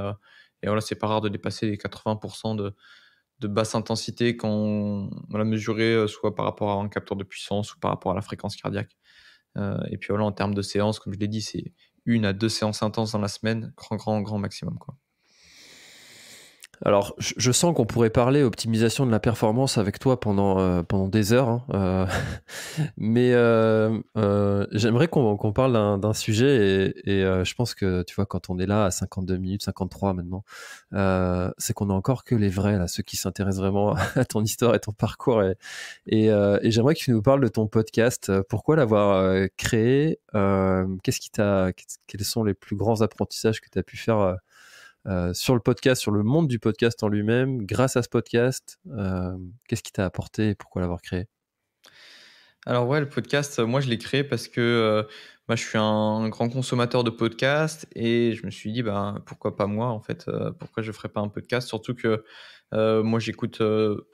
voilà, c'est pas rare de dépasser les 80 de basse intensité quand on l'a mesuré, soit par rapport à un capteur de puissance ou par rapport à la fréquence cardiaque. Et puis voilà, en termes de séances, comme je l'ai dit, c'est 1 à 2 séances intenses dans la semaine, grand, grand, grand maximum, quoi. Alors, je sens qu'on pourrait parler optimisation de la performance avec toi pendant des heures, hein. Mais j'aimerais qu'on parle d'un sujet et je pense que, tu vois, quand on est là à 52 minutes, 53 maintenant, c'est qu'on a encore que les vrais, là, ceux qui s'intéressent vraiment à ton histoire et ton parcours. Et j'aimerais que tu nous parles de ton podcast. Pourquoi l'avoir créé? Quels sont les plus grands apprentissages que tu as pu faire sur le podcast, sur le monde du podcast en lui-même, grâce à ce podcast? Qu'est-ce qui t'a apporté et pourquoi l'avoir créé? Alors ouais, le podcast, moi je l'ai créé parce que moi je suis un grand consommateur de podcasts et je me suis dit, bah, pourquoi pas moi en fait, pourquoi je ferais pas un podcast? Surtout que moi j'écoute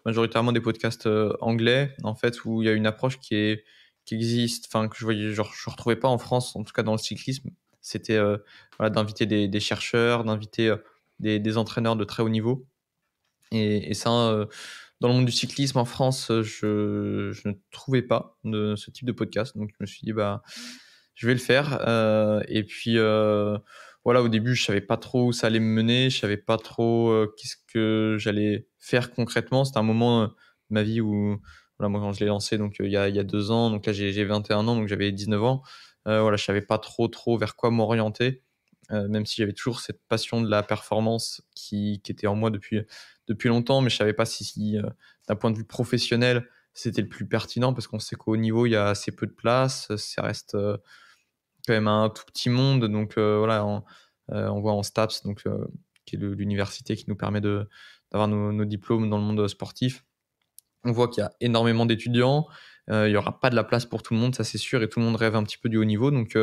majoritairement des podcasts anglais en fait où il y a une approche qui existe, enfin que je voyais, genre je retrouvais pas en France, en tout cas dans le cyclisme. C'était voilà, d'inviter des chercheurs, d'inviter des entraîneurs de très haut niveau. Et ça, dans le monde du cyclisme en France, je ne trouvais pas de ce type de podcast. Donc je me suis dit: «Bah, je vais le faire», et puis, voilà, au début, je savais pas trop où ça allait me mener. Je savais pas trop, qu'est-ce que j'allais faire concrètement. C'était un moment, de ma vie où, voilà, moi, quand je l'ai lancé donc, il y a 2 ans, donc là, j'ai 21 ans, donc j'avais 19 ans. Voilà, je savais pas trop vers quoi m'orienter, même si j'avais toujours cette passion de la performance qui était en moi depuis longtemps, mais je savais pas si, d'un point de vue professionnel, c'était le plus pertinent parce qu'on sait qu'au haut niveau, il y a assez peu de place, ça reste, quand même un tout petit monde donc voilà, on voit en STAPS donc qui est l'université qui nous permet d'avoir nos diplômes dans le monde sportif. On voit qu'il y a énormément d'étudiants, il y aura pas de la place pour tout le monde, ça c'est sûr et tout le monde rêve un petit peu du haut niveau donc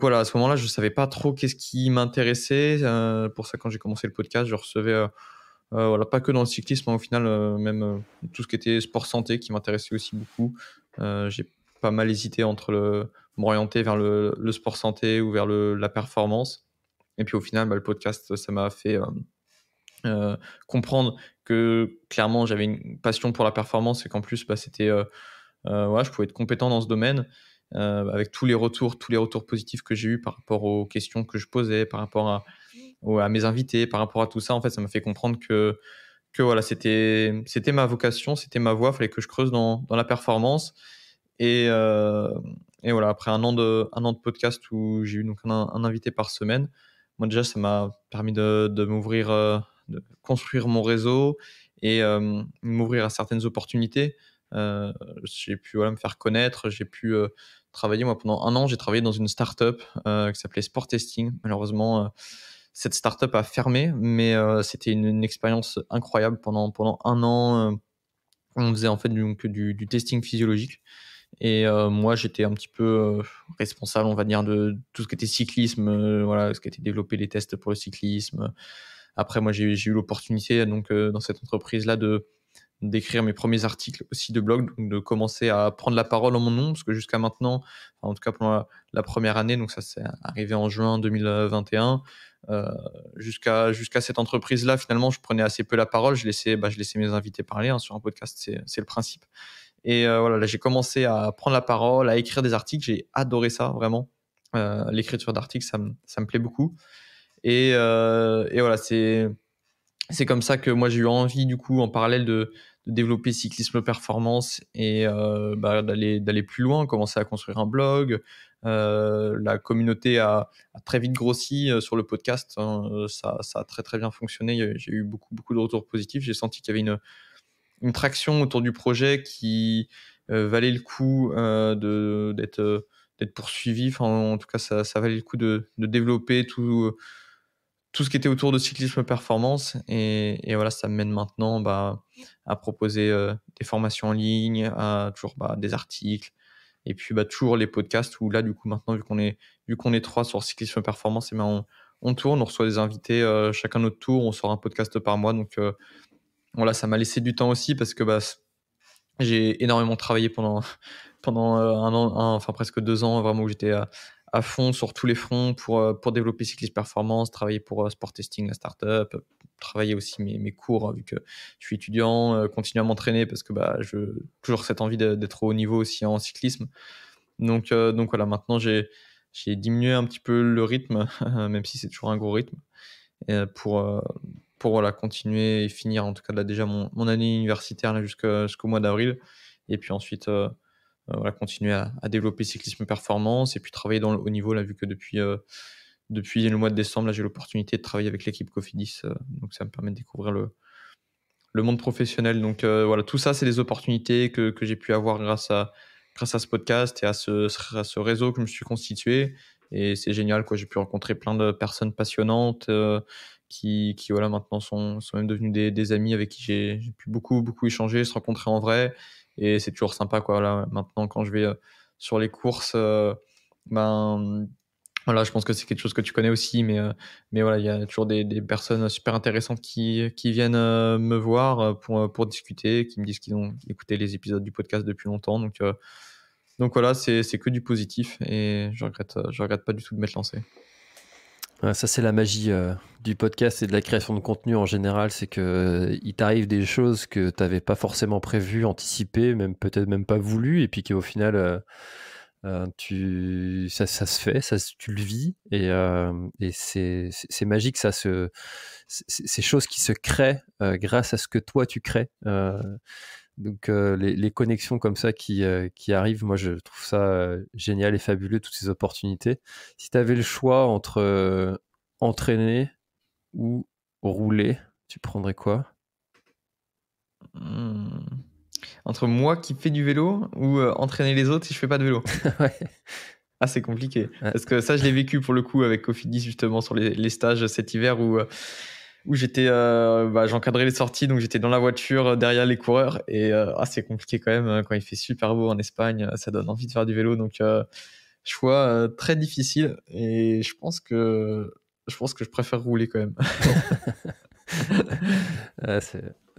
voilà, à ce moment-là, je savais pas trop qu'est-ce qui m'intéressait, pour ça quand j'ai commencé le podcast, je recevais, voilà, pas que dans le cyclisme, hein, au final, même, tout ce qui était sport santé qui m'intéressait aussi beaucoup. J'ai pas mal hésité entre m'orienter vers le sport santé ou vers la performance et puis au final, bah, le podcast, ça m'a fait, comprendre que clairement j'avais une passion pour la performance et qu'en plus, bah, c'était, ouais, je pouvais être compétent dans ce domaine, avec tous les retours positifs que j'ai eus par rapport aux questions que je posais, par rapport à mes invités, par rapport à tout ça. En fait, ça m'a fait comprendre que voilà, c'était ma vocation, c'était ma voie, fallait que je creuse dans la performance et heu et voilà, après un an de podcast où j'ai eu donc un invité par semaine, moi déjà ça m'a permis de m'ouvrir, de construire mon réseau et m'ouvrir à certaines opportunités. Heu, j'ai pu, voilà, me faire connaître, j'ai pu, travailler. Moi pendant un an, j'ai travaillé dans une start-up, qui s'appelait Sport Testing. Malheureusement, cette start-up a fermé, mais c'était une expérience incroyable pendant un an, on faisait en fait du testing physiologique et moi j'étais un petit peu, responsable, on va dire, de tout ce qui était cyclisme, voilà, ce qui était développer les tests pour le cyclisme. Après moi j'ai eu l'opportunité donc, dans cette entreprise-là d'écrire mes premiers articles aussi de blog, donc de commencer à prendre la parole en mon nom, parce que jusqu'à maintenant, enfin, en tout cas pendant la 1re année, donc ça c'est arrivé en juin 2021, heu, jusqu'à cette entreprise-là, finalement, je prenais assez peu la parole. Je laissais mes invités parler, hein, sur un podcast, c'est le principe et voilà, là, j'ai commencé à prendre la parole, à écrire des articles. J'ai adoré ça, vraiment. L'écriture d'articles, ça me plaît beaucoup et voilà, c'est comme ça que moi j'ai eu envie du coup en parallèle de développer cyclisme performance et bah, d'aller plus loin, commencer à construire un blog. La communauté a très vite grossi, sur le podcast, hein, ça a très bien fonctionné. J'ai eu beaucoup de retours positifs. J'ai senti qu'il y avait une traction autour du projet qui, valait le coup, d'être poursuivi. Enfin, en tout cas, ça valait le coup de développer tout ce qui était autour de cyclisme performance et voilà, ça me mène maintenant, bah, à proposer, des formations en ligne, à toujours, bah, des articles et puis, bah, toujours les podcasts où là, du coup, maintenant, vu qu'on est 3 sur cyclisme performance et ben, on tourne, on reçoit des invités, chacun notre tour, on sort un podcast par mois donc voilà, ça m'a laissé du temps aussi parce que, bah, j'ai énormément travaillé pendant, 1 an, enfin presque 2 ans vraiment où j'étais à fond sur tous les fronts pour développer Cyclisme Performance, travailler pour, Sport Testing, la start-up, travailler aussi mes cours, vu que je suis étudiant, continuer à m'entraîner parce que, bah, je toujours cette envie d'être au haut niveau aussi en cyclisme. Donc voilà, maintenant j'ai diminué un petit peu le rythme, même si c'est toujours un gros rythme, pour pour voilà, continuer et finir en tout cas là déjà mon année universitaire là, jusqu'au mois d'avril. Et puis ensuite, voilà, continuer à développer cyclisme performance et puis travailler dans le haut niveau là, vu que depuis le mois de décembre, là, j'ai l'opportunité de travailler avec l'équipe Cofidis, donc ça me permet de découvrir le monde professionnel. Donc voilà, tout ça, c'est des opportunités que j'ai pu avoir grâce à ce podcast et à ce réseau que je me suis constitué. Et c'est génial, quoi. J'ai pu rencontrer plein de personnes passionnantes qui voilà, maintenant sont même devenues des amis avec qui j'ai pu beaucoup, beaucoup échanger, se rencontrer en vrai. Et c'est toujours sympa, quoi. Là, maintenant, quand je vais sur les courses, ben, voilà, je pense que c'est quelque chose que tu connais aussi, mais voilà, il y a toujours des personnes super intéressantes qui viennent me voir pour discuter, qui me disent qu'ils ont écouté les épisodes du podcast depuis longtemps. Donc voilà, c'est que du positif et je regrette pas du tout de m'être lancé. Ouais, ça, c'est la magie du podcast et de la création de contenu en général, c'est que il t'arrive des choses que tu n'avais pas forcément prévues, anticipées, même peut-être même pas voulu, et puis qu'au final, ça se fait, tu le vis, et c'est magique, ces choses qui se créent grâce à ce que toi tu crées. Donc les connexions comme ça qui arrivent, moi je trouve ça génial et fabuleux, toutes ces opportunités. Si tu avais le choix entre entraîner ou rouler, tu prendrais quoi? Mmh. Entre moi qui fais du vélo ou entraîner les autres si je fais pas de vélo? Ouais. Ah, c'est compliqué. Ouais. Parce que ça, je l'ai vécu pour le coup avec Cofidis justement sur les stages cet hiver où j'étais, j'encadrais les sorties, donc j'étais dans la voiture derrière les coureurs et c'est compliqué quand même quand il fait super beau en Espagne, ça donne envie de faire du vélo. Donc choix très difficile et je pense que je préfère rouler quand même. Ouais,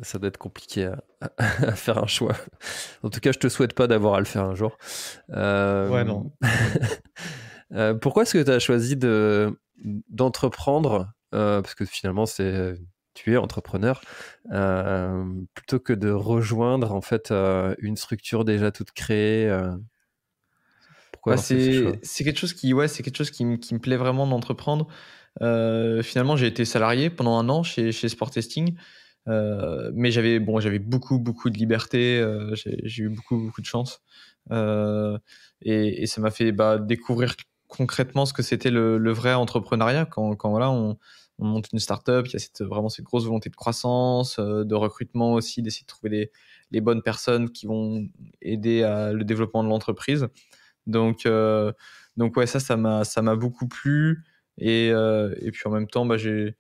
ça doit être compliqué à faire un choix. En tout cas, je te souhaite pas d'avoir à le faire un jour. Ouais, Euh, non. Pourquoi est-ce que tu as choisi d'entreprendre, parce que finalement tu es entrepreneur, plutôt que de rejoindre en fait une structure déjà toute créée, pourquoi Bah, avoir fait ce choix? c'est quelque chose qui me plaît vraiment d'entreprendre. Finalement, j'ai été salarié pendant un an chez Sport Testing, mais j'avais beaucoup, beaucoup de liberté, j'ai eu beaucoup, beaucoup de chance, heu et ça m'a fait, découvrir concrètement ce que c'était le vrai entrepreneuriat quand voilà, on monte une start-up, il y a vraiment cette grosse volonté de croissance, de recrutement aussi, d'essayer de trouver les bonnes personnes qui vont aider à le développement de l'entreprise. Donc, heu, donc ouais, ça m'a beaucoup plu et puis en même temps, j'ai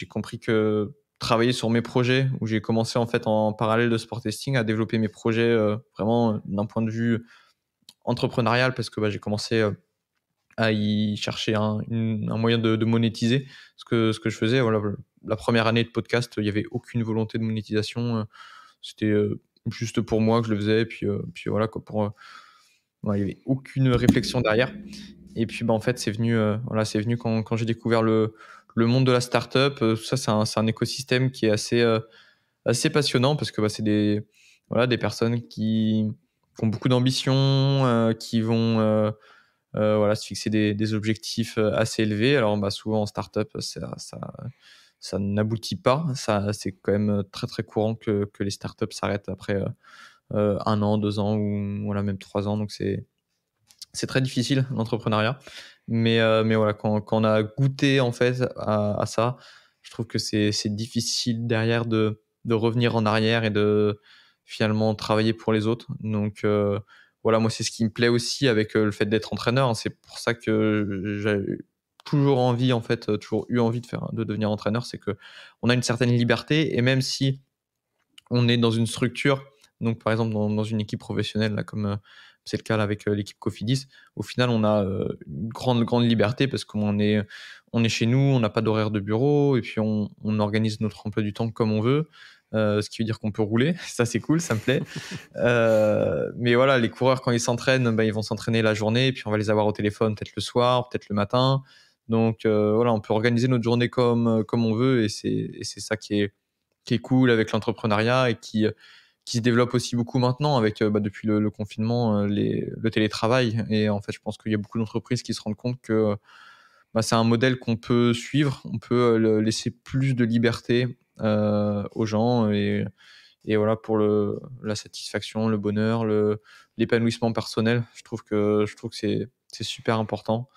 compris que travailler sur mes projets, où j'ai commencé en fait en parallèle de sport testing à développer mes projets, vraiment d'un point de vue entrepreneurial parce que, j'ai commencé, à y chercher un moyen de monétiser ce que je faisais. Voilà, la première année de podcast, il y avait aucune volonté de monétisation, c'était, juste pour moi que je le faisais puis voilà quoi ouais, il y avait aucune réflexion derrière et puis, en fait, c'est venu quand j'ai découvert le monde de la startup, ça, c'est un écosystème qui est assez passionnant parce que, c'est des personnes qui ont beaucoup d'ambition, qui vont, voilà, se fixer des objectifs, assez élevés. Alors, souvent en startup, ça n'aboutit pas. C'est quand même, très, très courant que les startups s'arrêtent après, 1 an, 2 ans ou voilà, même 3 ans. Donc c'est très difficile l'entrepreneuriat, mais voilà, quand on a goûté en fait à ça, je trouve que c'est difficile derrière de revenir en arrière et de finalement travailler pour les autres. Donc voilà, moi c'est ce qui me plaît aussi avec le fait d'être entraîneur, hein. C'est pour ça que j'ai toujours envie en fait, toujours eu envie de devenir entraîneur, c'est que on a une certaine liberté et même si on est dans une structure, donc par exemple dans une équipe professionnelle là comme, c'est le cas là avec, l'équipe Cofidis. Au final, on a, une grande, grande liberté parce qu'on est chez nous, on n'a pas d'horaire de bureau et puis on organise notre emploi du temps comme on veut, ce qui veut dire qu'on peut rouler. Ça, c'est cool, ça me plaît. Mais voilà, les coureurs quand ils s'entraînent, ils vont s'entraîner la journée et puis on va les avoir au téléphone peut-être le soir, peut-être le matin. Donc voilà, on peut organiser notre journée comme on veut et c'est ça qui est cool avec l'entrepreneuriat et qui se développe aussi beaucoup maintenant avec, depuis le confinement, le télétravail et en fait, je pense qu'il y a beaucoup d'entreprises qui se rendent compte que, c'est un modèle qu'on peut suivre. On peut laisser plus de liberté aux gens et voilà pour la satisfaction, le bonheur, l'épanouissement personnel. Je trouve que c'est super important.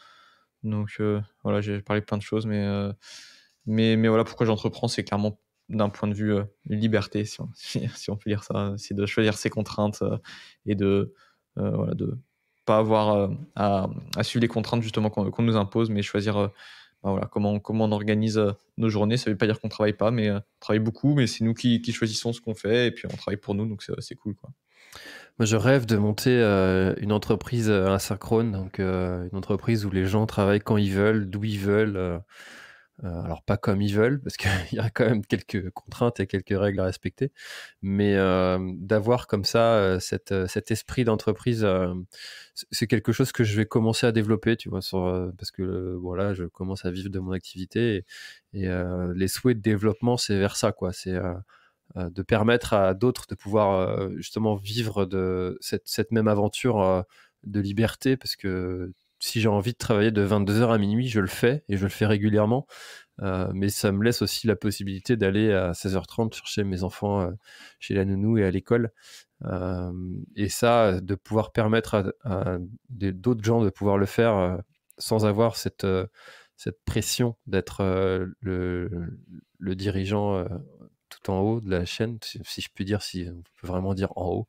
Donc voilà, j'ai parlé de plein de choses, mais voilà pourquoi j'entreprends, c'est clairement d'un point de vue liberté, si on peut dire ça, c'est de choisir ses contraintes et voilà, de pas avoir à suivre les contraintes justement qu'on nous impose, mais choisir voilà, comment on organise nos journées. Ça veut pas dire qu'on travaille pas, mais on travaille beaucoup, mais c'est nous qui choisissons ce qu'on fait et puis on travaille pour nous, donc c'est cool, quoi. Moi, je rêve de monter une entreprise asynchrone, donc une entreprise où les gens travaillent quand ils veulent, d'où ils veulent. Alors pas comme ils veulent, parce qu'il y a quand même quelques contraintes et quelques règles à respecter, mais d'avoir comme ça cet esprit d'entreprise, c'est quelque chose que je vais commencer à développer, tu vois, parce que voilà, je commence à vivre de mon activité et les souhaits de développement, c'est vers ça, quoi. C'est de permettre à d'autres de pouvoir justement vivre de cette même aventure de liberté, parce que si j'ai envie de travailler de 22h à minuit, je le fais et je le fais régulièrement. Mais ça me laisse aussi la possibilité d'aller à 16h30 chercher mes enfants chez la nounou et à l'école. Et ça, de pouvoir permettre à d'autres gens de pouvoir le faire sans avoir cette pression d'être le dirigeant tout en haut de la chaîne, si je puis dire, si on peut vraiment dire en haut.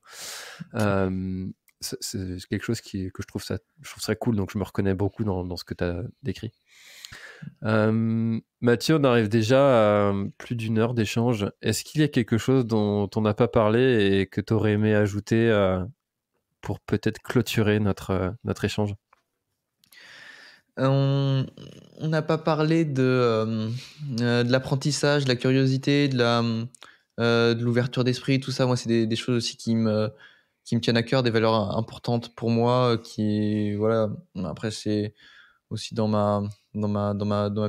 C'est quelque chose que je trouve ça cool, donc je me reconnais beaucoup dans ce que tu as décrit. Mathieu, on arrive déjà à plus d'une heure d'échange. Est-ce qu'il y a quelque chose dont on n'a pas parlé et que tu aurais aimé ajouter pour peut-être clôturer notre échange? On n'a pas parlé de l'apprentissage, de la curiosité, de l'ouverture d'esprit, tout ça. Moi, c'est des choses aussi qui me tiennent à cœur, des valeurs importantes pour moi, qui voilà. Après, c'est aussi dans ma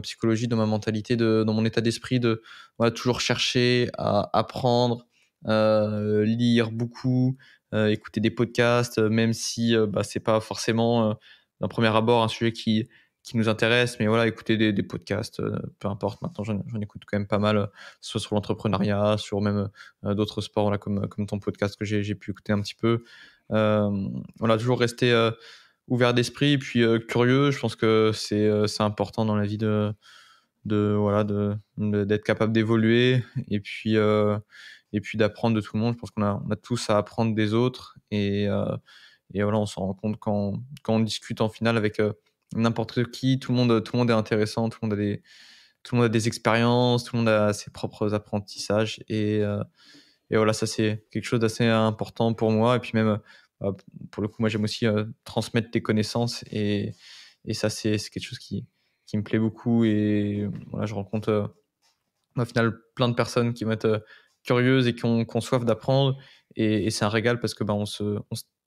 psychologie, dans ma mentalité, dans mon état d'esprit, de voilà, toujours chercher à apprendre, lire beaucoup, écouter des podcasts, même si c'est pas forcément d'un premier abord un sujet qui nous intéresse, mais voilà, écouter des podcasts, peu importe. Maintenant, j'en écoute quand même pas mal, soit sur l'entrepreneuriat, sur même d'autres sports, voilà, comme ton podcast que j'ai pu écouter un petit peu. Voilà, toujours rester ouvert d'esprit et puis curieux. Je pense que c'est important dans la vie voilà, d'être capable d'évoluer et puis d'apprendre de tout le monde. Je pense qu'on a tous à apprendre des autres et voilà, on s'en rend compte quand on discute en finale avec n'importe qui. Tout le monde est intéressant, tout le monde a des expériences, tout le monde a ses propres apprentissages et voilà, ça c'est quelque chose d'assez important pour moi et puis même pour le coup, moi j'aime aussi transmettre des connaissances et ça c'est quelque chose qui me plaît beaucoup et voilà, je rencontre au final plein de personnes qui vont être curieuses et qui ont soif d'apprendre et c'est un régal parce que on se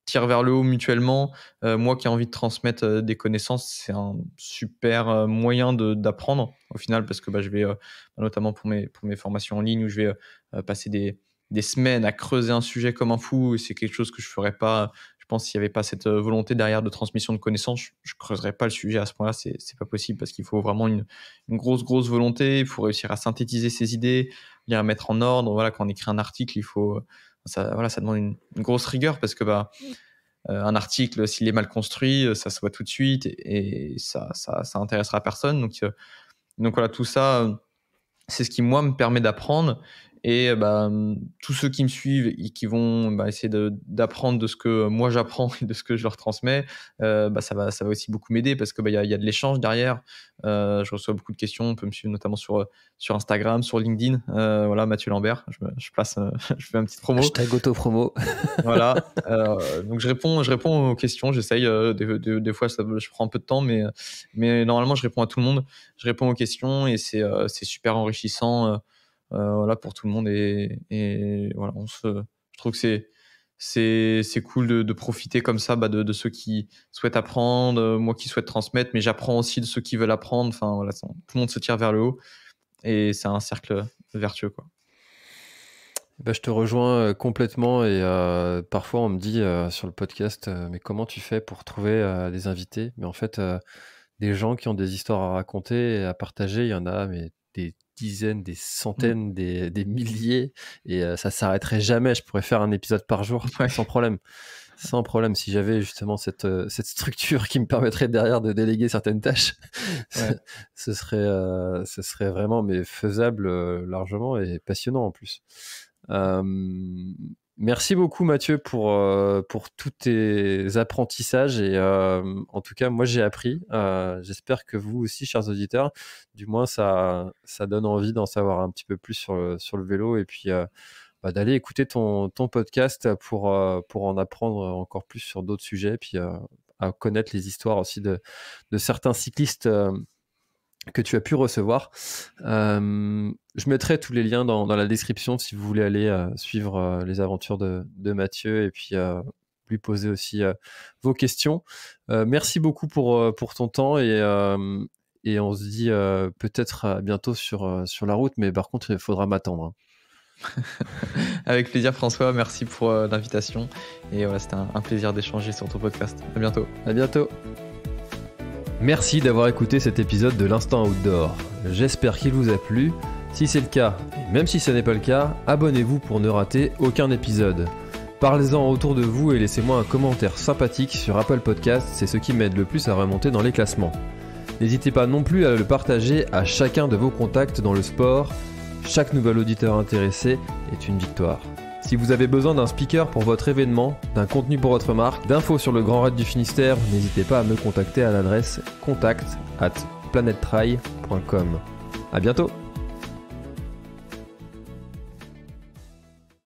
tire vers le haut mutuellement. Moi qui ai envie de transmettre des connaissances, c'est un super moyen d'apprendre au final parce que je vais notamment pour mes formations en ligne où je vais passer des semaines à creuser un sujet comme un fou et c'est quelque chose que je ferais pas. Je pense s'il n'y avait pas cette volonté derrière de transmission de connaissances, je creuserais pas le sujet à ce point-là. C'est pas possible parce qu'il faut vraiment une grosse volonté. Il faut réussir à synthétiser ses idées, les remettre en ordre. Voilà, quand on écrit un article, il faut voilà, ça demande une grosse rigueur parce que un article, s'il est mal construit, ça se voit tout de suite et ça intéressera personne. Donc voilà, tout ça, c'est ce qui moi me permet d'apprendre et tous ceux qui me suivent et qui vont essayer d'apprendre de ce que moi j'apprends et de ce que je leur transmets, ça va aussi beaucoup m'aider parce que y a de l'échange derrière. Je reçois beaucoup de questions. On peut me suivre notamment sur Instagram, sur LinkedIn. Voilà, Mathieu Lambert. Je place, je fais une petite promo. Hashtag auto-promo. Voilà. Donc je réponds aux questions. J'essaye. Des fois, je prends un peu de temps, mais normalement, je réponds à tout le monde. Je réponds aux questions et c'est super enrichissant. Voilà pour tout le monde et voilà, je trouve que c'est cool de profiter comme ça de ceux qui souhaitent apprendre, moi qui souhaite transmettre, mais j'apprends aussi de ceux qui veulent apprendre. Enfin voilà, tout le monde se tire vers le haut et c'est un cercle vertueux, quoi. Je te rejoins complètement et parfois on me dit sur le podcast mais comment tu fais pour trouver des invités? Mais en fait des gens qui ont des histoires à raconter et à partager. Il y en a, mais des dizaines, des centaines, des milliers, et ça s'arrêterait jamais. Je pourrais faire un épisode par jour, sans problème. Sans problème, si j'avais justement cette structure qui me permettrait derrière de déléguer certaines tâches, ce serait vraiment faisable largement et passionnant en plus. Merci beaucoup Mathieu pour tous tes apprentissages et en tout cas moi j'ai appris, j'espère que vous aussi chers auditeurs, du moins ça donne envie d'en savoir un petit peu plus sur le vélo et puis d'aller écouter ton podcast pour en apprendre encore plus sur d'autres sujets, puis à connaître les histoires aussi de certains cyclistes que tu as pu recevoir. Je mettrai tous les liens dans la description si vous voulez aller suivre les aventures de Mathieu et puis lui poser aussi vos questions. Merci beaucoup pour ton temps et on se dit peut-être à bientôt sur la route, mais par contre il faudra m'attendre. Avec plaisir François, merci pour l'invitation et voilà, c'était un plaisir d'échanger sur ton podcast. À bientôt. À bientôt. Merci d'avoir écouté cet épisode de l'Instant Outdoor. J'espère qu'il vous a plu. Si c'est le cas, et même si ce n'est pas le cas, abonnez-vous pour ne rater aucun épisode. Parlez-en autour de vous et laissez-moi un commentaire sympathique sur Apple Podcast, c'est ce qui m'aide le plus à remonter dans les classements. N'hésitez pas non plus à le partager à chacun de vos contacts dans le sport. Chaque nouvel auditeur intéressé est une victoire. Si vous avez besoin d'un speaker pour votre événement, d'un contenu pour votre marque, d'infos sur le Grand Raid du Finistère, n'hésitez pas à me contacter à l'adresse contact@planettry.com. À bientôt.